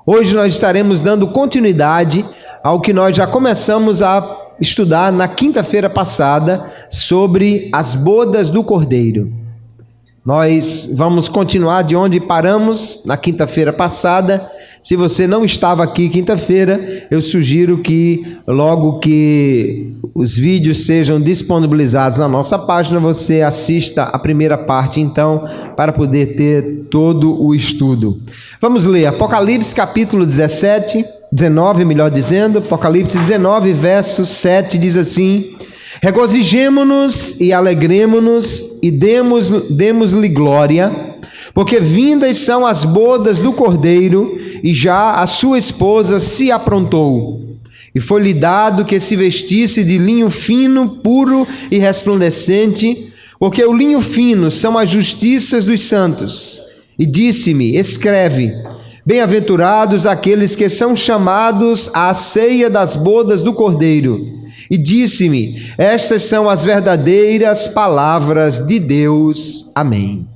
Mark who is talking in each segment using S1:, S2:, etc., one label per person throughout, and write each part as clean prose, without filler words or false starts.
S1: Hoje nós estaremos dando continuidade ao que nós já começamos a estudar na quinta-feira passada sobre as bodas do Cordeiro. Nós vamos continuar de onde paramos na quinta-feira passada. Se você não estava aqui quinta-feira, eu sugiro que logo que os vídeos sejam disponibilizados na nossa página, você assista a primeira parte então, para poder ter todo o estudo. Vamos ler Apocalipse capítulo 19, melhor dizendo, Apocalipse 19, verso 7, diz assim: regozijemo-nos e alegremo-nos e demos-lhe glória, porque vindas são as bodas do Cordeiro, e já a sua esposa se aprontou. E foi-lhe dado que se vestisse de linho fino, puro e resplandecente, porque o linho fino são as justiças dos santos. E disse-me: escreve, bem-aventurados aqueles que são chamados à ceia das bodas do Cordeiro. E disse-me: estas são as verdadeiras palavras de Deus. Amém.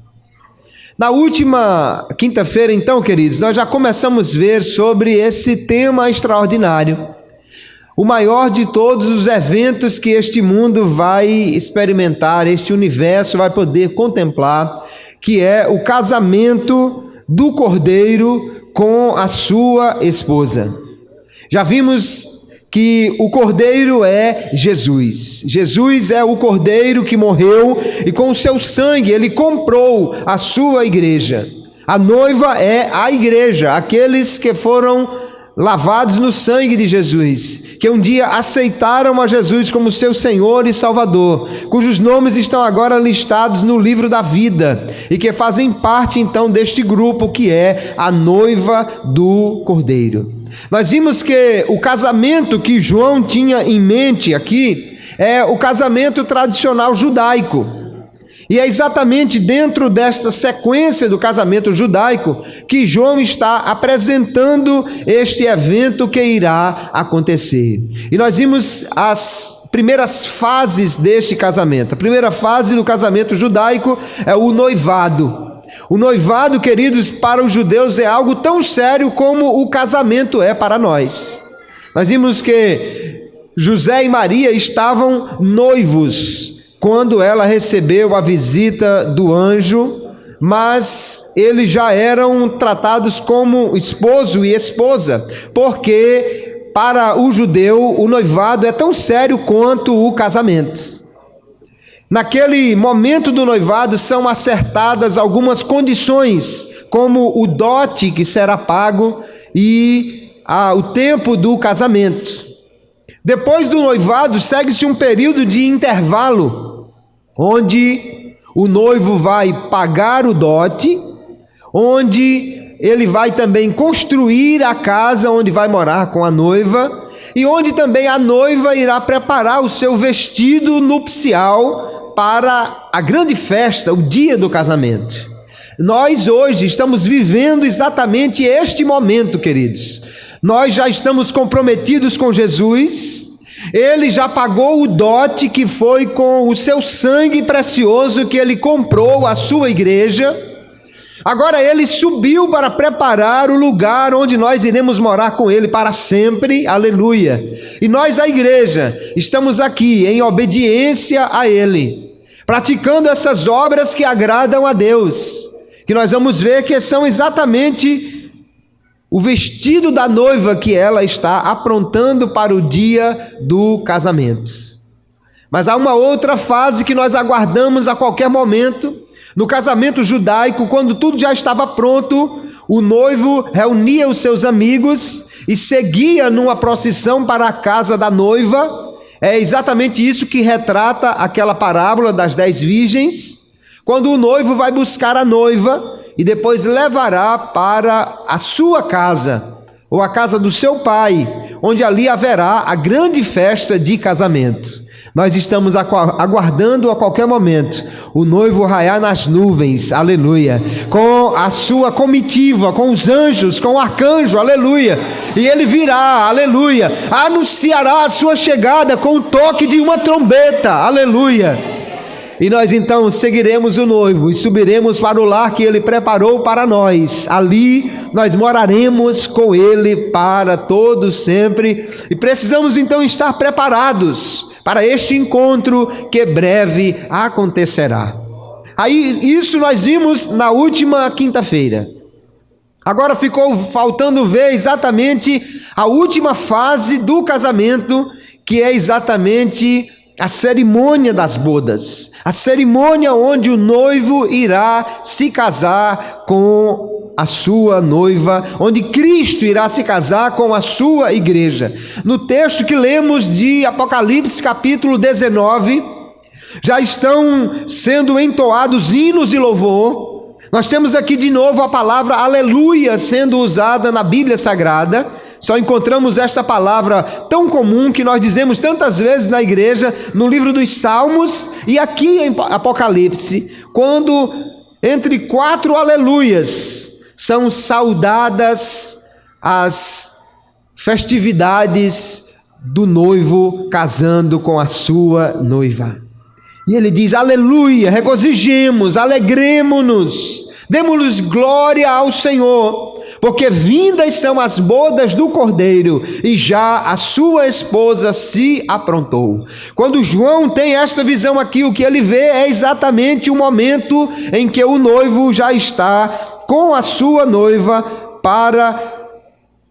S1: Na última quinta-feira, então, queridos, nós já começamos a ver sobre esse tema extraordinário, o maior de todos os eventos que este mundo vai experimentar, este universo vai poder contemplar, que é o casamento do Cordeiro com a sua esposa. Já vimos que o Cordeiro é Jesus. Jesus é o Cordeiro que morreu e com o seu sangue ele comprou a sua igreja. A noiva é a igreja, aqueles que foram lavados no sangue de Jesus, que um dia aceitaram a Jesus como seu Senhor e Salvador, cujos nomes estão agora listados no livro da vida e que fazem parte então deste grupo que é a noiva do Cordeiro. Nós vimos que o casamento que João tinha em mente aqui é o casamento tradicional judaico. E é exatamente dentro desta sequência do casamento judaico que João está apresentando este evento que irá acontecer. E nós vimos as primeiras fases deste casamento. A primeira fase do casamento judaico é o noivado. O noivado, queridos, para os judeus é algo tão sério como o casamento é para nós. Nós vimos que José e Maria estavam noivos quando ela recebeu a visita do anjo, mas eles já eram tratados como esposo e esposa, porque para o judeu o noivado é tão sério quanto o casamento. Naquele momento do noivado são acertadas algumas condições, como o dote que será pago e o tempo do casamento. Depois do noivado segue-se um período de intervalo, onde o noivo vai pagar o dote, onde ele vai também construir a casa onde vai morar com a noiva, e onde também a noiva irá preparar o seu vestido nupcial para a grande festa, o dia do casamento. Nós hoje estamos vivendo exatamente este momento, queridos. Nós já estamos comprometidos com Jesus. Ele já pagou o dote que foi com o seu sangue precioso que ele comprou a sua igreja. Agora ele subiu para preparar o lugar onde nós iremos morar com ele para sempre, aleluia. E nós, a igreja, estamos aqui em obediência a ele, praticando essas obras que agradam a Deus, que nós vamos ver que são exatamente o vestido da noiva que ela está aprontando para o dia do casamento. Mas há uma outra fase que nós aguardamos a qualquer momento. No casamento judaico, quando tudo já estava pronto, o noivo reunia os seus amigos e seguia numa procissão para a casa da noiva. É exatamente isso que retrata aquela parábola das 10 virgens, quando o noivo vai buscar a noiva e depois levará para a sua casa, ou a casa do seu pai, onde ali haverá a grande festa de casamento. Nós estamos aguardando a qualquer momento o noivo raiar nas nuvens, aleluia, com a sua comitiva, com os anjos, com o arcanjo, aleluia, e ele virá, aleluia, anunciará a sua chegada com o toque de uma trombeta, aleluia. E nós então seguiremos o noivo e subiremos para o lar que ele preparou para nós. Ali nós moraremos com ele para todos sempre. E precisamos então estar preparados para este encontro que breve acontecerá. Aí isso nós vimos na última quinta-feira. Agora ficou faltando ver exatamente a última fase do casamento, que é exatamente a cerimônia das bodas, a cerimônia onde o noivo irá se casar com a sua noiva, onde Cristo irá se casar com a sua igreja. No texto que lemos de Apocalipse capítulo 19, já estão sendo entoados hinos de louvor. Nós temos aqui de novo a palavra aleluia sendo usada na Bíblia Sagrada. Só encontramos esta palavra tão comum que nós dizemos tantas vezes na igreja, no livro dos Salmos e aqui em Apocalipse, quando entre 4 aleluias são saudadas as festividades do noivo casando com a sua noiva. E ele diz: aleluia, regozijemos, alegremo-nos, demos glória ao Senhor, porque vindas são as bodas do Cordeiro, e já a sua esposa se aprontou. Quando João tem esta visão aqui, o que ele vê é exatamente o momento em que o noivo já está com a sua noiva para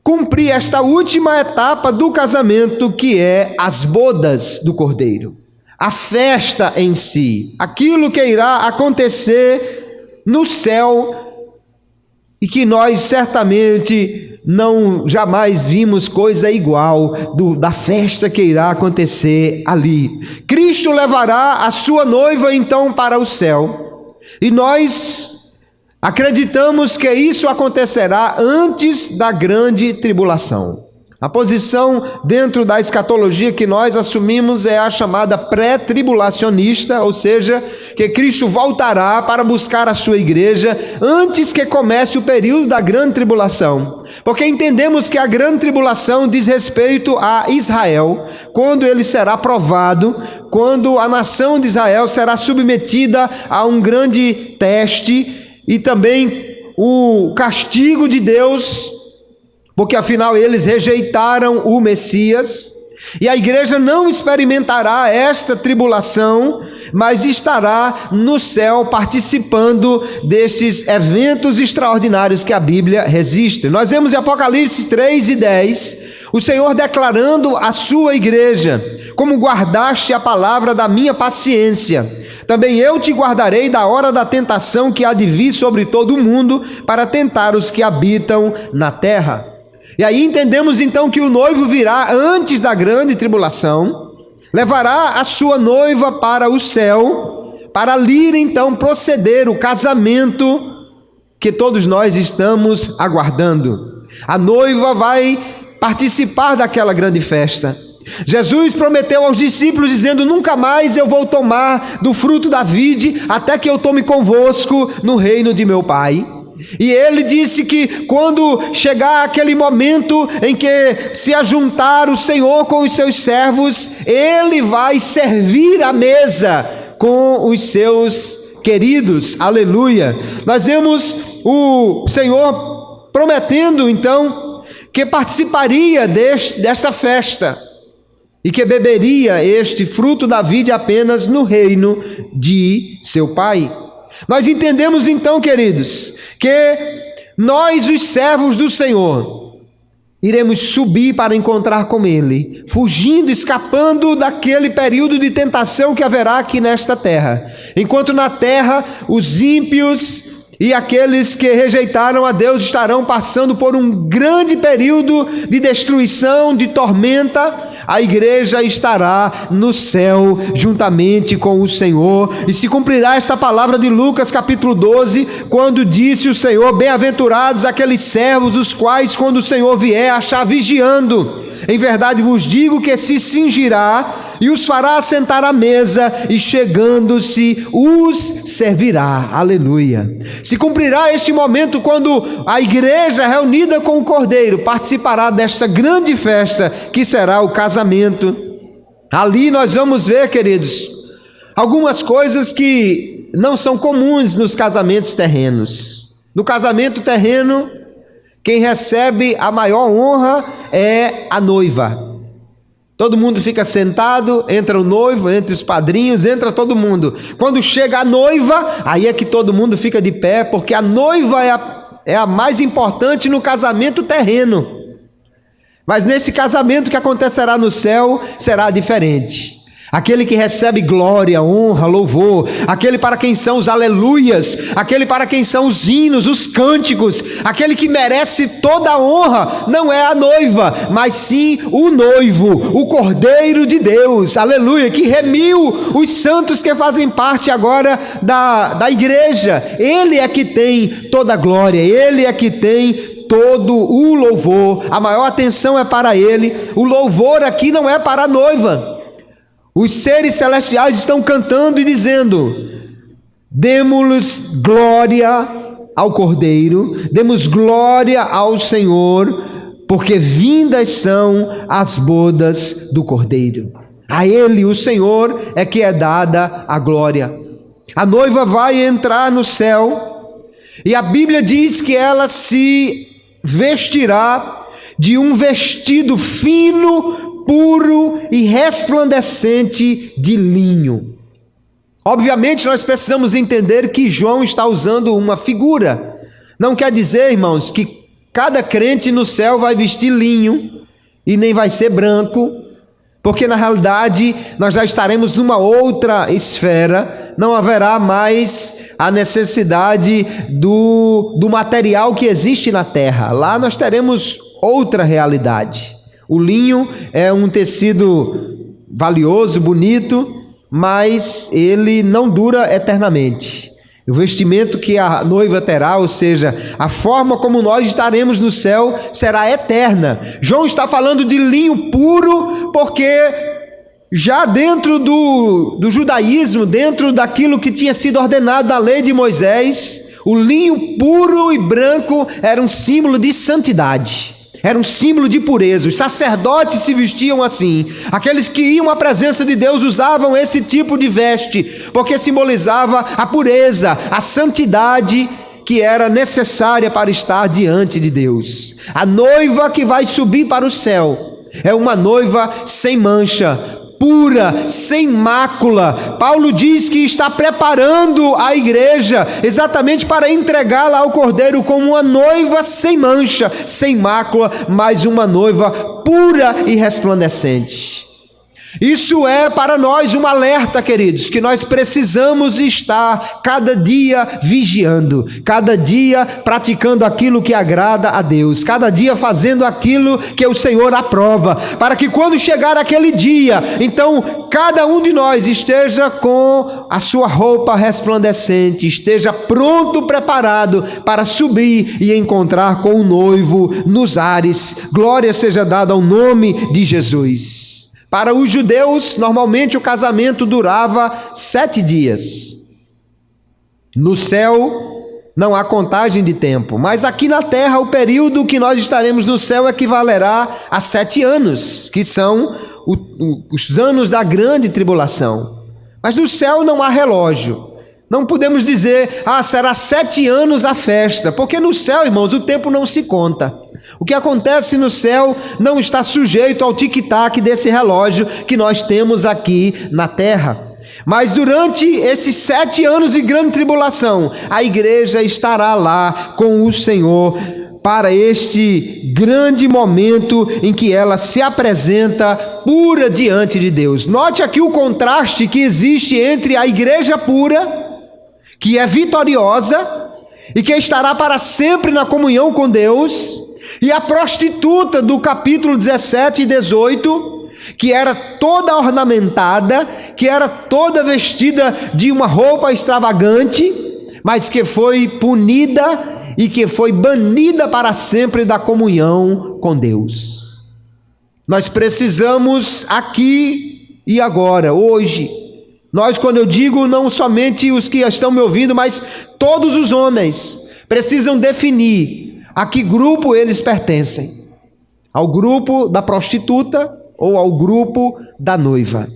S1: cumprir esta última etapa do casamento, que é as bodas do Cordeiro. A festa em si, aquilo que irá acontecer no céu e que nós certamente jamais vimos coisa igual da festa que irá acontecer ali. Cristo levará a sua noiva então para o céu, e nós acreditamos que isso acontecerá antes da grande tribulação. A posição dentro da escatologia que nós assumimos é a chamada pré-tribulacionista, ou seja, que Cristo voltará para buscar a sua igreja antes que comece o período da grande tribulação. Porque entendemos que a grande tribulação diz respeito a Israel, quando ele será provado, quando a nação de Israel será submetida a um grande teste e também o castigo de Deus, porque afinal eles rejeitaram o Messias, e a igreja não experimentará esta tribulação, mas estará no céu participando destes eventos extraordinários que a Bíblia registra. Nós vemos em Apocalipse 3:10, o Senhor declarando à sua igreja: como guardaste a palavra da minha paciência, também eu te guardarei da hora da tentação que há de vir sobre todo o mundo, para tentar os que habitam na terra. E aí entendemos então que o noivo virá antes da grande tribulação, levará a sua noiva para o céu, para ali então proceder o casamento que todos nós estamos aguardando. A noiva vai participar daquela grande festa. Jesus prometeu aos discípulos dizendo: nunca mais eu vou tomar do fruto da vide, até que eu tome convosco no reino de meu Pai. E ele disse que quando chegar aquele momento em que se ajuntar o Senhor com os seus servos, ele vai servir a mesa com os seus queridos. Aleluia! Nós vemos o Senhor prometendo então que participaria dessa festa e que beberia este fruto da vide apenas no reino de seu Pai. Nós entendemos então, queridos, que nós, os servos do Senhor, iremos subir para encontrar com Ele, fugindo, escapando daquele período de tentação que haverá aqui nesta terra. Enquanto na terra os ímpios e aqueles que rejeitaram a Deus estarão passando por um grande período de destruição, de tormenta, a igreja estará no céu juntamente com o Senhor, e se cumprirá esta palavra de Lucas capítulo 12, quando disse o Senhor: bem-aventurados aqueles servos, os quais quando o Senhor vier achar vigiando. Em verdade vos digo que se cingirá e os fará assentar à mesa, e chegando-se os servirá. Aleluia! Se cumprirá este momento quando a igreja reunida com o Cordeiro participará desta grande festa que será o casamento. Ali nós vamos ver, queridos, algumas coisas que não são comuns nos casamentos terrenos. No casamento terreno, quem recebe a maior honra é a noiva. Todo mundo fica sentado, entra o noivo, entra os padrinhos, entra todo mundo. Quando chega a noiva, aí é que todo mundo fica de pé, porque a noiva é a mais importante no casamento terreno. Mas nesse casamento que acontecerá no céu, será diferente. Aquele que recebe glória, honra, louvor, aquele para quem são os aleluias, aquele para quem são os hinos, os cânticos, aquele que merece toda a honra, não é a noiva, mas sim o noivo, o Cordeiro de Deus, aleluia, que remiu os santos que fazem parte agora da igreja. Ele é que tem toda a glória, ele é que tem todo o louvor, a maior atenção é para ele. O louvor aqui não é para a noiva. Os seres celestiais estão cantando e dizendo: demos glória ao Cordeiro, demos glória ao Senhor, porque vindas são as bodas do Cordeiro. A Ele, o Senhor, é que é dada a glória. A noiva vai entrar no céu, e a Bíblia diz que ela se vestirá de um vestido fino, puro e resplandecente de linho. Obviamente nós precisamos entender que João está usando uma figura. Não quer dizer, irmãos, que cada crente no céu vai vestir linho e nem vai ser branco, porque na realidade nós já estaremos numa outra esfera. Não haverá mais a necessidade do material que existe na terra. Lá nós teremos outra realidade. O linho é um tecido valioso, bonito, mas ele não dura eternamente. O vestimento que a noiva terá, ou seja, a forma como nós estaremos no céu, será eterna. João está falando de linho puro, porque já dentro do judaísmo, dentro daquilo que tinha sido ordenado na lei de Moisés, o linho puro e branco era um símbolo de santidade. Era um símbolo de pureza. Os sacerdotes se vestiam assim. Aqueles que iam à presença de Deus usavam esse tipo de veste, porque simbolizava a pureza, a santidade que era necessária para estar diante de Deus. A noiva que vai subir para o céu é uma noiva sem mancha, pura, sem mácula. Paulo diz que está preparando a igreja exatamente para entregá-la ao Cordeiro como uma noiva sem mancha, sem mácula, mas uma noiva pura e resplandecente. Isso é para nós um alerta, queridos, que nós precisamos estar cada dia vigiando, cada dia praticando aquilo que agrada a Deus, cada dia fazendo aquilo que o Senhor aprova, para que quando chegar aquele dia, então cada um de nós esteja com a sua roupa resplandecente, esteja pronto, preparado para subir e encontrar com o noivo nos ares. Glória seja dada ao nome de Jesus. Para os judeus, normalmente o casamento durava 7 dias. No céu, não há contagem de tempo, mas aqui na terra, o período que nós estaremos no céu equivalerá a 7 anos, que são os anos da grande tribulação. Mas no céu não há relógio. Não podemos dizer, será 7 anos a festa, porque no céu, irmãos, o tempo não se conta. O que acontece no céu não está sujeito ao tic-tac desse relógio que nós temos aqui na terra. Mas durante esses 7 anos de grande tribulação, a igreja estará lá com o Senhor para este grande momento em que ela se apresenta pura diante de Deus. Note aqui o contraste que existe entre a igreja pura, que é vitoriosa e que estará para sempre na comunhão com Deus, e a prostituta do capítulo 17 e 18, que era toda ornamentada, que era toda vestida de uma roupa extravagante, mas que foi punida e que foi banida para sempre da comunhão com Deus. Nós precisamos aqui e agora, hoje, nós, quando eu digo não somente os que estão me ouvindo, mas todos os homens precisam definir a que grupo eles pertencem: ao grupo da prostituta ou ao grupo da noiva.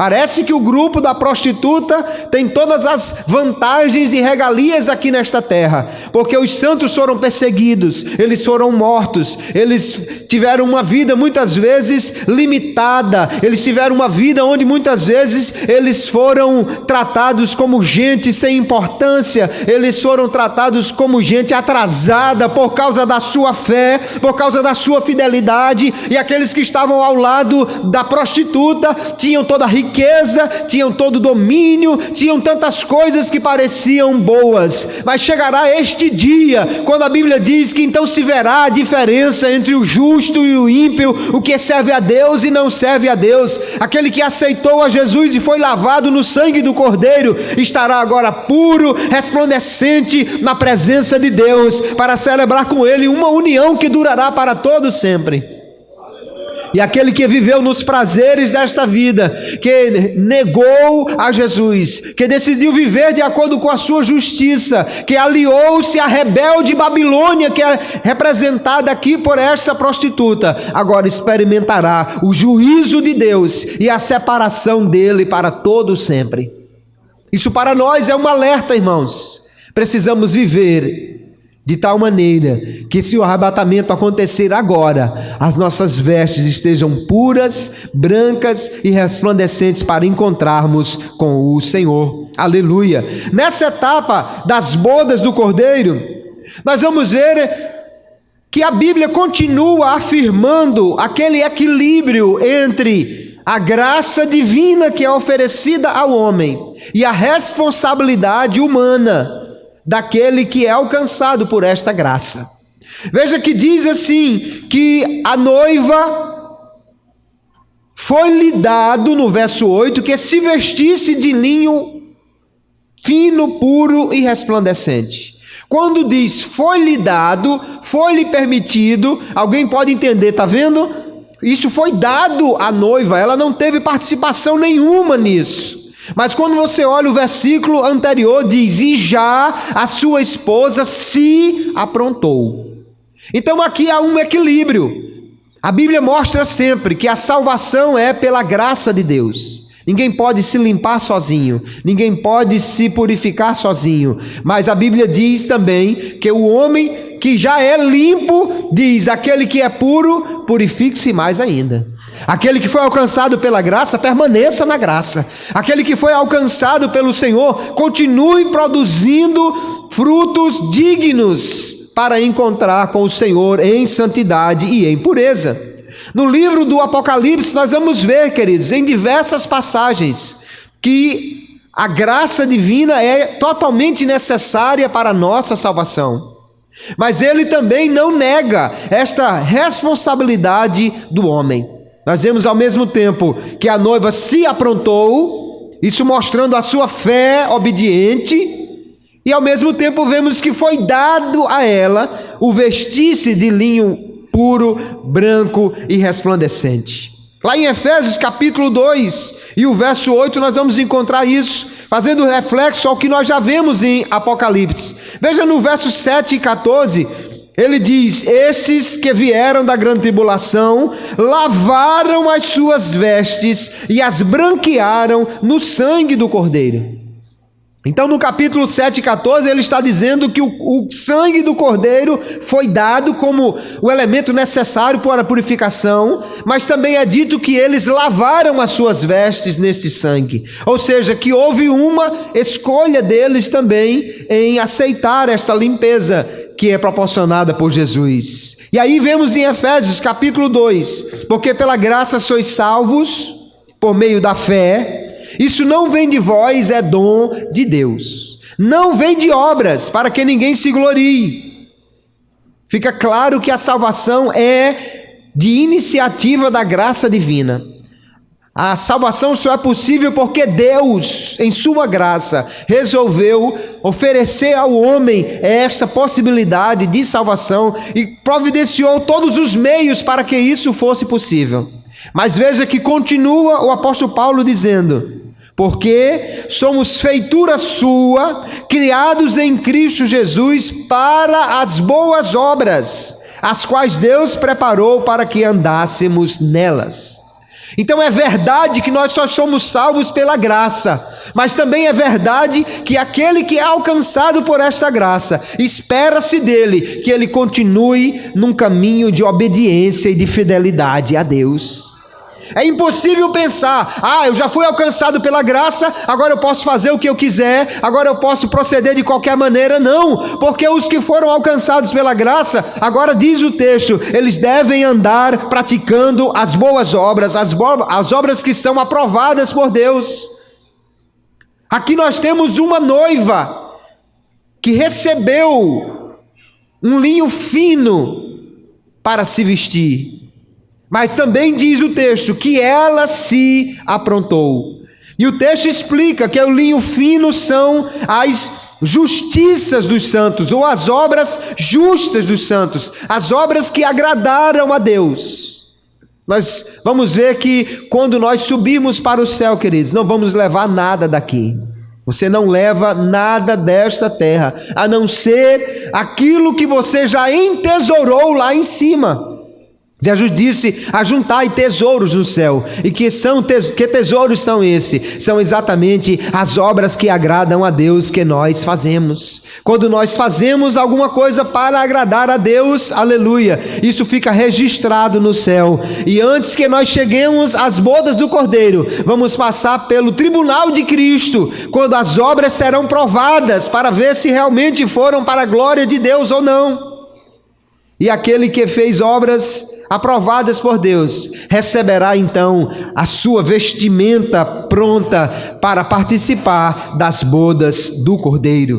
S1: Parece que o grupo da prostituta tem todas as vantagens e regalias aqui nesta terra, porque os santos foram perseguidos, eles foram mortos, eles tiveram uma vida muitas vezes limitada, eles tiveram uma vida onde muitas vezes eles foram tratados como gente sem importância, eles foram tratados como gente atrasada por causa da sua fé, por causa da sua fidelidade, e aqueles que estavam ao lado da prostituta tinham toda a riqueza, tinham todo o domínio, tinham tantas coisas que pareciam boas, mas chegará este dia, quando a Bíblia diz que então se verá a diferença entre o justo e o ímpio, o que serve a Deus e não serve a Deus. Aquele que aceitou a Jesus e foi lavado no sangue do Cordeiro, estará agora puro, resplandecente na presença de Deus, para celebrar com Ele uma união que durará para todo sempre. E aquele que viveu nos prazeres desta vida, que negou a Jesus, que decidiu viver de acordo com a sua justiça, que aliou-se à rebelde Babilônia, que é representada aqui por esta prostituta, agora experimentará o juízo de Deus e a separação dele para todo sempre. Isso para nós é um alerta, irmãos. Precisamos viver de tal maneira que, se o arrebatamento acontecer agora, as nossas vestes estejam puras, brancas e resplandecentes para encontrarmos com o Senhor. Aleluia! Nessa etapa das bodas do Cordeiro, nós vamos ver que a Bíblia continua afirmando aquele equilíbrio entre a graça divina que é oferecida ao homem e a responsabilidade humana daquele que é alcançado por esta graça. Veja que diz assim, que a noiva foi-lhe dado, no verso 8, que se vestisse de linho fino, puro e resplandecente. Quando diz foi-lhe dado, foi-lhe permitido, alguém pode entender, está vendo? Isso foi dado à noiva, ela não teve participação nenhuma nisso. Mas quando você olha o versículo anterior, diz, e já a sua esposa se aprontou. Então aqui há um equilíbrio. A Bíblia mostra sempre que a salvação é pela graça de Deus. Ninguém pode se limpar sozinho, ninguém pode se purificar sozinho. Mas a Bíblia diz também que o homem que já é limpo, diz, aquele que é puro, purifique-se mais ainda. Aquele que foi alcançado pela graça, permaneça na graça. Aquele que foi alcançado pelo Senhor, continue produzindo frutos dignos para encontrar com o Senhor em santidade e em pureza. No livro do Apocalipse, nós vamos ver, queridos, em diversas passagens, que a graça divina é totalmente necessária para a nossa salvação. Mas ele também não nega esta responsabilidade do homem. Nós vemos ao mesmo tempo que a noiva se aprontou, isso mostrando a sua fé obediente, e ao mesmo tempo vemos que foi dado a ela o vestir-se de linho puro, branco e resplandecente. Lá em Efésios capítulo 2 e o verso 8 nós vamos encontrar isso, fazendo reflexo ao que nós já vemos em Apocalipse. Veja no verso 7 e 14, ele diz, estes que vieram da grande tribulação, lavaram as suas vestes e as branquearam no sangue do Cordeiro. Então no capítulo 7 e 14 ele está dizendo que o sangue do Cordeiro foi dado como o elemento necessário para a purificação, mas também é dito que eles lavaram as suas vestes neste sangue, ou seja, que houve uma escolha deles também em aceitar esta limpeza que é proporcionada por Jesus. E aí vemos em Efésios capítulo 2, porque pela graça sois salvos por meio da fé. Isso não vem de vós, é dom de Deus. Não vem de obras, para que ninguém se glorie. Fica claro que a salvação é de iniciativa da graça divina. A salvação só é possível porque Deus, em sua graça, resolveu oferecer ao homem essa possibilidade de salvação e providenciou todos os meios para que isso fosse possível. Mas veja que continua o apóstolo Paulo dizendo, porque somos feitura sua, criados em Cristo Jesus para as boas obras, as quais Deus preparou para que andássemos nelas. Então é verdade que nós só somos salvos pela graça, mas também é verdade que aquele que é alcançado por esta graça, espera-se dele que ele continue num caminho de obediência e de fidelidade a Deus. É impossível pensar, eu já fui alcançado pela graça, agora eu posso fazer o que eu quiser, agora eu posso proceder de qualquer maneira. Não, porque os que foram alcançados pela graça, agora diz o texto, eles devem andar praticando as boas obras, as obras que são aprovadas por Deus. Aqui nós temos uma noiva que recebeu um linho fino para se vestir. Mas também diz o texto que ela se aprontou. E o texto explica que o linho fino são as justiças dos santos, ou as obras justas dos santos, as obras que agradaram a Deus. Nós vamos ver que quando nós subirmos para o céu, queridos, não vamos levar nada daqui. Você não leva nada desta terra, a não ser aquilo que você já entesourou lá em cima. Jesus disse: ajuntai tesouros no céu. E que tesouros são esses? São exatamente as obras que agradam a Deus que nós fazemos. Quando nós fazemos alguma coisa para agradar a Deus, aleluia, isso fica registrado no céu. E antes que nós cheguemos às bodas do Cordeiro, vamos passar pelo tribunal de Cristo, quando as obras serão provadas para ver se realmente foram para a glória de Deus ou não. E aquele que fez obras aprovadas por Deus receberá então a sua vestimenta pronta para participar das bodas do Cordeiro.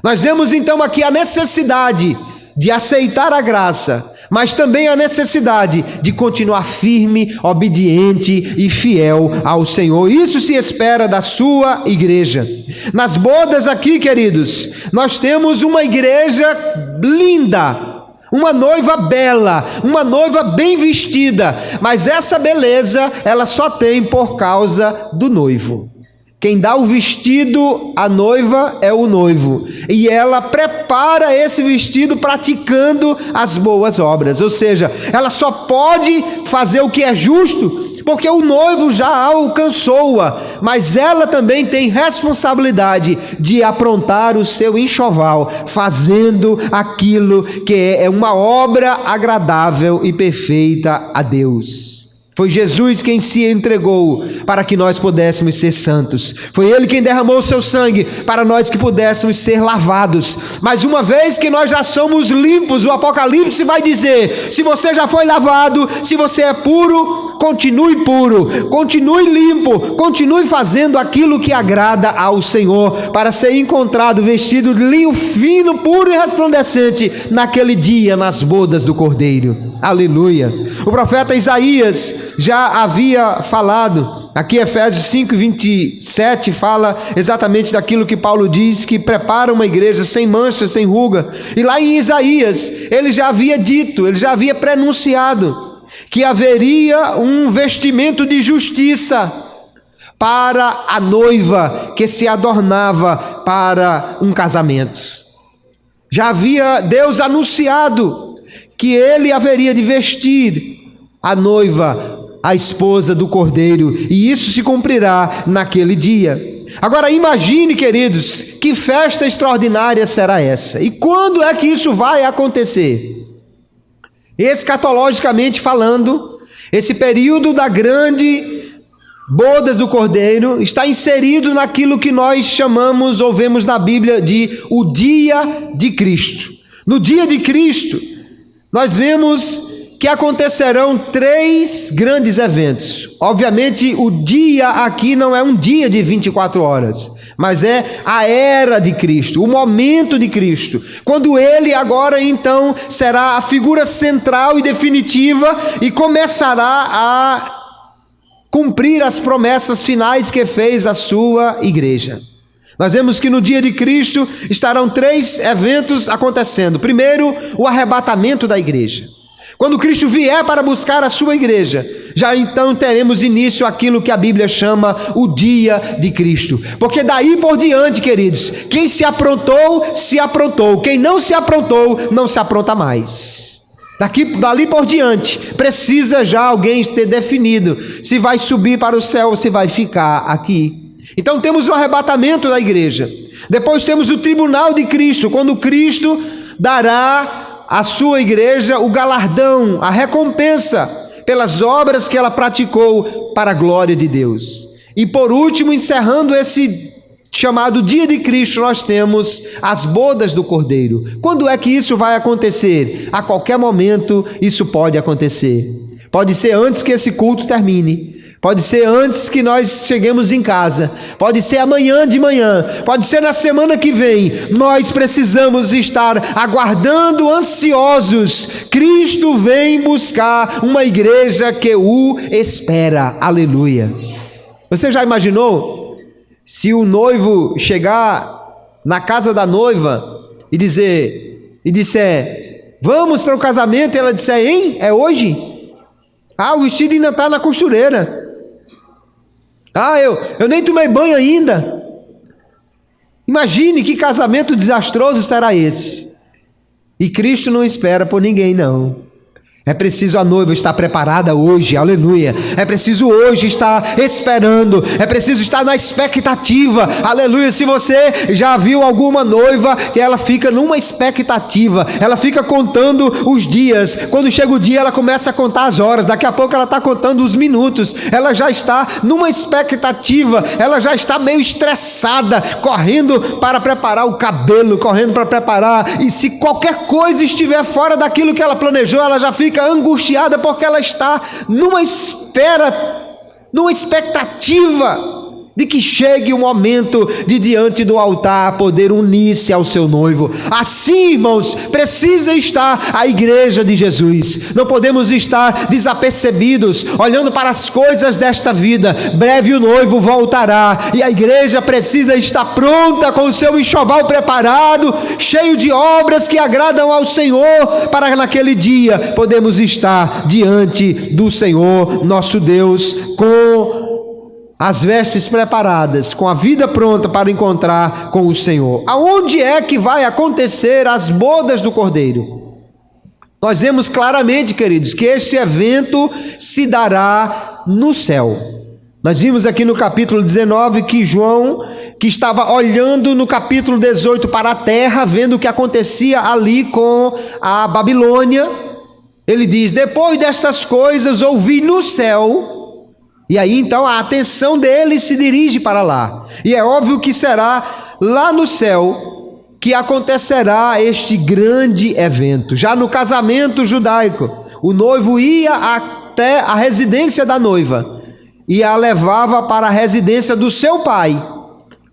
S1: Nós vemos então aqui a necessidade de aceitar a graça, mas também a necessidade de continuar firme, obediente e fiel ao Senhor. Isso se espera da sua igreja. Nas bodas aqui, queridos, nós temos uma igreja linda, uma noiva bela, uma noiva bem vestida, mas essa beleza ela só tem por causa do noivo. Quem dá o vestido à noiva é o noivo, e ela prepara esse vestido praticando as boas obras, ou seja, ela só pode fazer o que é justo porque o noivo já alcançou-a, mas ela também tem responsabilidade de aprontar o seu enxoval, fazendo aquilo que é uma obra agradável e perfeita a Deus. Foi Jesus quem se entregou para que nós pudéssemos ser santos. Foi Ele quem derramou o seu sangue para nós que pudéssemos ser lavados. Mas uma vez que nós já somos limpos, o Apocalipse vai dizer: se você já foi lavado, se você é puro, continue puro, continue limpo, continue fazendo aquilo que agrada ao Senhor, para ser encontrado vestido de linho fino, puro e resplandecente naquele dia, nas bodas do Cordeiro. Aleluia! O profeta Isaías já havia falado, aqui Efésios 5:27 fala exatamente daquilo que Paulo diz, que prepara uma igreja sem mancha, sem ruga. E lá em Isaías, ele já havia dito, ele já havia prenunciado que haveria um vestimento de justiça para a noiva que se adornava para um casamento. Já havia Deus anunciado que ele haveria de vestir a noiva, a esposa do Cordeiro, e isso se cumprirá naquele dia. Agora imagine, queridos, que festa extraordinária será essa? E quando é que isso vai acontecer? Escatologicamente falando, esse período da grande bodas do Cordeiro está inserido naquilo que nós chamamos ou vemos na Bíblia de o dia de Cristo. No dia de Cristo, nós vemos que acontecerão 3 grandes eventos. Obviamente, o dia aqui não é um dia de 24 horas, mas é a era de Cristo, o momento de Cristo, quando Ele agora então será a figura central e definitiva e começará a cumprir as promessas finais que fez à sua igreja. Nós vemos que no dia de Cristo estarão 3 eventos acontecendo. Primeiro, o arrebatamento da igreja. Quando Cristo vier para buscar a sua igreja, já então teremos início àquilo que a Bíblia chama o dia de Cristo. Porque daí por diante, queridos, quem se aprontou, se aprontou. Quem não se aprontou, não se apronta mais. Dali por diante, precisa já alguém ter definido se vai subir para o céu ou se vai ficar aqui. Então temos o arrebatamento da igreja. Depois temos o tribunal de Cristo, quando Cristo dará à sua igreja o galardão, a recompensa pelas obras que ela praticou para a glória de Deus. E por último, encerrando esse chamado dia de Cristo, nós temos as bodas do Cordeiro. Quando é que isso vai acontecer? A qualquer momento isso pode acontecer. Pode ser antes que esse culto termine, pode ser antes que nós cheguemos em casa, pode ser amanhã de manhã, pode ser na semana que vem. Nós precisamos estar aguardando, ansiosos. Cristo vem buscar uma igreja que o espera. Aleluia. Você já imaginou se o noivo chegar na casa da noiva e disser, vamos para o casamento, e ela disser, hein, é hoje? O vestido ainda está na costureira. Eu nem tomei banho ainda. Imagine que casamento desastroso será esse. E Cristo não espera por ninguém, não. É preciso a noiva estar preparada hoje, aleluia. É preciso hoje estar esperando, é preciso estar na expectativa, aleluia. Se você já viu alguma noiva que ela fica numa expectativa, ela fica contando os dias, quando chega o dia ela começa a contar as horas, daqui a pouco ela está contando os minutos, ela já está numa expectativa, ela já está meio estressada, correndo para preparar o cabelo, correndo para preparar, e se qualquer coisa estiver fora daquilo que ela planejou, ela já fica angustiada, porque ela está numa expectativa de que chegue o momento de, diante do altar, poder unir-se ao seu noivo. Assim, irmãos, precisa estar a igreja de Jesus. Não podemos estar desapercebidos, olhando para as coisas desta vida. Breve o noivo voltará, e a igreja precisa estar pronta, com o seu enxoval preparado, cheio de obras que agradam ao Senhor, para naquele dia podemos estar diante do Senhor, nosso Deus, com as vestes preparadas, com a vida pronta para encontrar com o Senhor. Aonde é que vai acontecer as bodas do Cordeiro? Nós vemos claramente, queridos, que este evento se dará no céu. Nós vimos aqui no capítulo 19 que João, que estava olhando no capítulo 18 para a terra, vendo o que acontecia ali com a Babilônia, ele diz, depois destas coisas ouvi no céu. E aí então a atenção dele se dirige para lá. E é óbvio que será lá no céu que acontecerá este grande evento. Já no casamento judaico, o noivo ia até a residência da noiva e a levava para a residência do seu pai,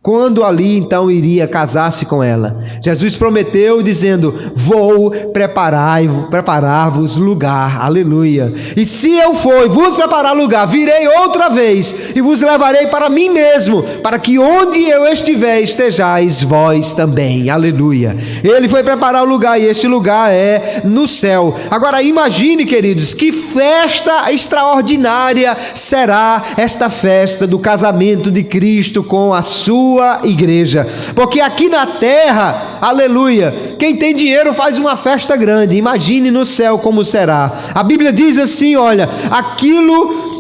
S1: quando ali então iria casar-se com ela. Jesus prometeu dizendo, vou preparar-vos lugar, aleluia. E se eu for e vos preparar lugar, virei outra vez e vos levarei para mim mesmo, para que onde eu estiver, estejais vós também, aleluia. Ele foi preparar o lugar, e este lugar é no céu. Agora imagine, queridos, que festa extraordinária será esta festa do casamento de Cristo com a sua igreja, porque aqui na terra, aleluia, quem tem dinheiro faz uma festa grande. Imagine no céu como será. A Bíblia diz assim, olha, aquilo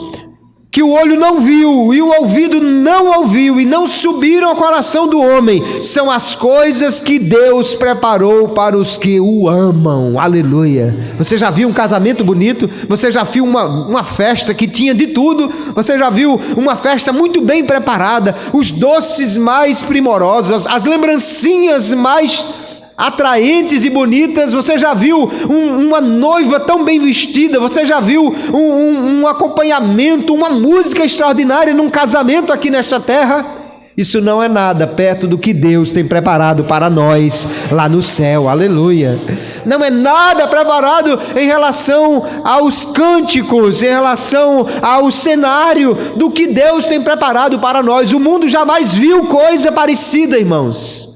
S1: que o olho não viu e o ouvido não ouviu e não subiram ao coração do homem, são as coisas que Deus preparou para os que o amam, aleluia. Você já viu um casamento bonito? Você já viu uma festa que tinha de tudo? Você já viu uma festa muito bem preparada, os doces mais primorosos, as lembrancinhas mais atraentes e bonitas? Você já viu uma noiva tão bem vestida? Você já viu um acompanhamento, uma música extraordinária num casamento aqui nesta terra? Isso não é nada perto do que Deus tem preparado para nós lá no céu, aleluia. Não é nada preparado em relação aos cânticos, em relação ao cenário do que Deus tem preparado para nós. O mundo jamais viu coisa parecida, irmãos.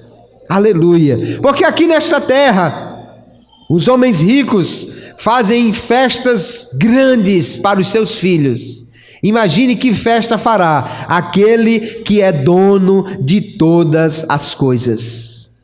S1: Aleluia, porque aqui nesta terra, os homens ricos fazem festas grandes para os seus filhos. Imagine que festa fará aquele que é dono de todas as coisas.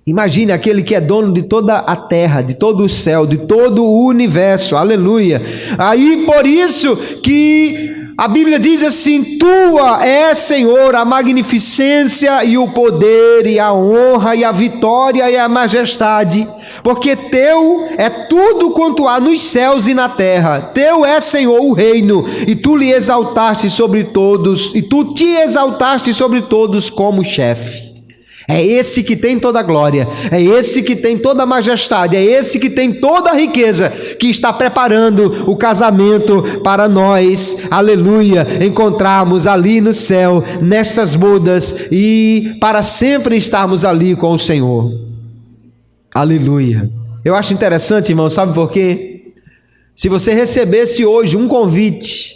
S1: Imagine aquele que é dono de toda a terra, de todo o céu, de todo o universo, aleluia. Aí por isso que a Bíblia diz assim: tua é, Senhor, a magnificência e o poder e a honra e a vitória e a majestade, porque teu é tudo quanto há nos céus e na terra. Teu é, Senhor, o reino, e tu lhe exaltaste sobre todos, e tu te exaltaste sobre todos como chefe. É esse que tem toda a glória, é esse que tem toda a majestade, é esse que tem toda a riqueza, que está preparando o casamento para nós, aleluia, encontrarmos ali no céu, nestas bodas, e para sempre estarmos ali com o Senhor, aleluia. Eu acho interessante, irmão, sabe por quê? Se você recebesse hoje um convite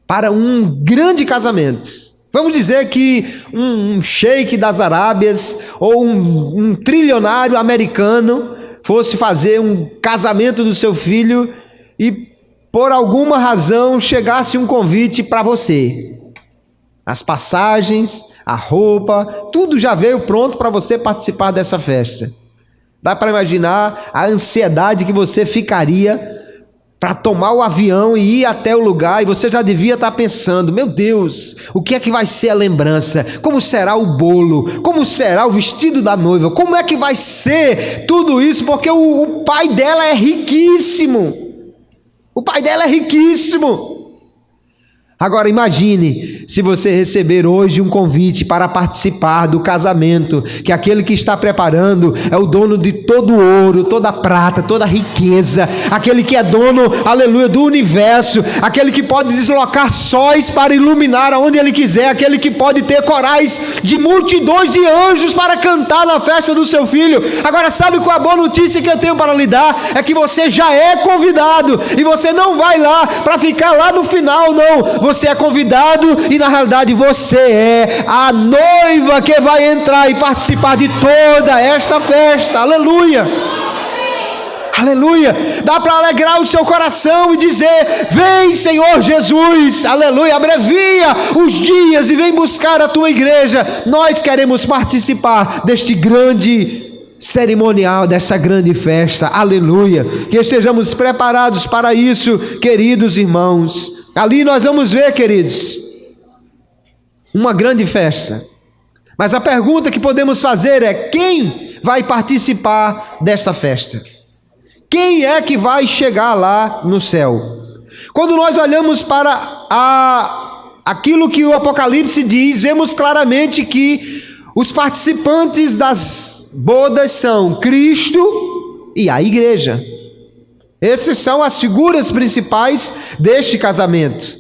S1: para um grande casamento, vamos dizer que um sheik das Arábias ou um trilionário americano fosse fazer um casamento do seu filho e por alguma razão chegasse um convite para você. As passagens, a roupa, tudo já veio pronto para você participar dessa festa. Dá para imaginar a ansiedade que você ficaria para tomar o avião e ir até o lugar, e você já devia estar pensando: meu Deus, o que é que vai ser a lembrança? Como será o bolo? Como será o vestido da noiva? Como é que vai ser tudo isso? Porque o pai dela é riquíssimo. O pai dela é riquíssimo. Agora imagine se você receber hoje um convite para participar do casamento, que aquele que está preparando é o dono de todo o ouro, toda a prata, toda a riqueza, aquele que é dono, aleluia, do universo, aquele que pode deslocar sóis para iluminar aonde ele quiser, aquele que pode ter corais de multidões de anjos para cantar na festa do seu filho. Agora sabe qual é a boa notícia que eu tenho para lhe dar? É que você já é convidado, e você não vai lá para ficar lá no final, não. Você é convidado e na realidade você é a noiva que vai entrar e participar de toda esta festa, aleluia, aleluia. Dá para alegrar o seu coração e dizer: vem, Senhor Jesus, aleluia, abrevia os dias e vem buscar a tua igreja. Nós queremos participar deste grande cerimonial, desta grande festa, aleluia. Que estejamos preparados para isso, queridos irmãos. Ali nós vamos ver, queridos, uma grande festa. Mas a pergunta que podemos fazer é: quem vai participar desta festa? Quem é que vai chegar lá no céu? Quando nós olhamos para aquilo que o Apocalipse diz, vemos claramente que os participantes das bodas são Cristo e a igreja. Essas são as figuras principais deste casamento.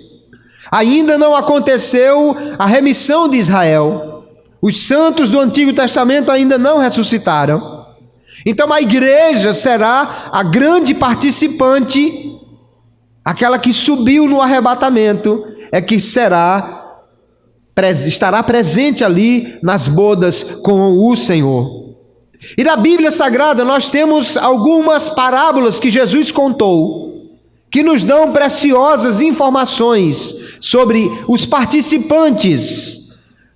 S1: Ainda não aconteceu a remissão de Israel. Os santos do Antigo Testamento ainda não ressuscitaram. Então a igreja será a grande participante, aquela que subiu no arrebatamento, é que estará presente ali nas bodas com o Senhor. E na Bíblia Sagrada nós temos algumas parábolas que Jesus contou, que nos dão preciosas informações sobre os participantes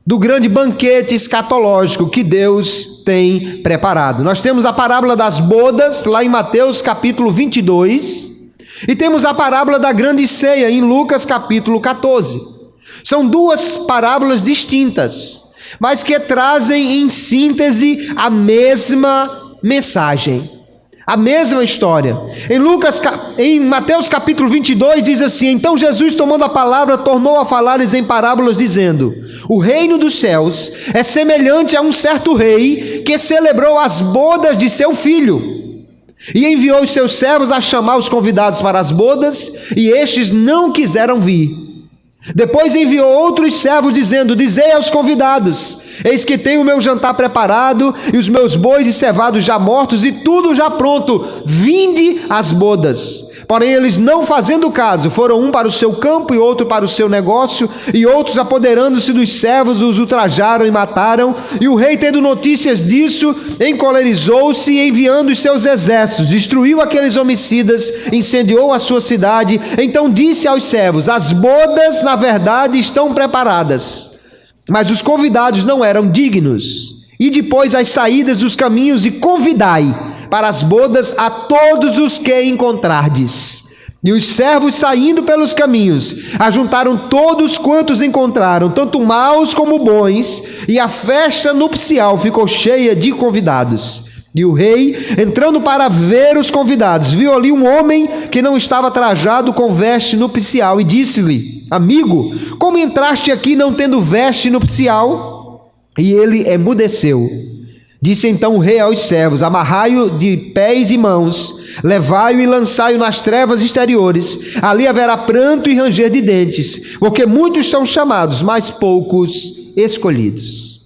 S1: do grande banquete escatológico que Deus tem preparado. Nós temos a parábola das bodas, lá em Mateus capítulo 22, e temos a parábola da grande ceia, em Lucas capítulo 14. São duas parábolas distintas, mas que trazem em síntese a mesma mensagem, a mesma história. Em Mateus capítulo 22 diz assim: então Jesus, tomando a palavra, tornou a falar-lhes em parábolas, dizendo: o reino dos céus é semelhante a um certo rei que celebrou as bodas de seu filho, e enviou os seus servos a chamar os convidados para as bodas, e estes não quiseram vir. Depois enviou outros servos, dizendo: dizei aos convidados: eis que tenho o meu jantar preparado, e os meus bois e cevados já mortos, e tudo já pronto, vinde às bodas. Porém eles, não fazendo caso, foram um para o seu campo e outro para o seu negócio, e outros, apoderando-se dos servos, os ultrajaram e mataram. E o rei, tendo notícias disso, encolerizou-se, e enviando os seus exércitos, destruiu aqueles homicidas, incendiou a sua cidade. Então disse aos servos: as bodas na verdade estão preparadas, mas os convidados não eram dignos. E depois as saídas dos caminhos, e convidai para as bodas a todos os que encontrardes. E os servos, saindo pelos caminhos, ajuntaram todos quantos encontraram, tanto maus como bons, e a festa nupcial ficou cheia de convidados. E o rei, entrando para ver os convidados, viu ali um homem que não estava trajado com veste nupcial, e disse-lhe: amigo, como entraste aqui não tendo veste nupcial? E ele emudeceu. Disse então o rei aos servos: amarrai-o de pés e mãos, levai-o e lançai-o nas trevas exteriores. Ali haverá pranto e ranger de dentes, porque muitos são chamados, mas poucos escolhidos.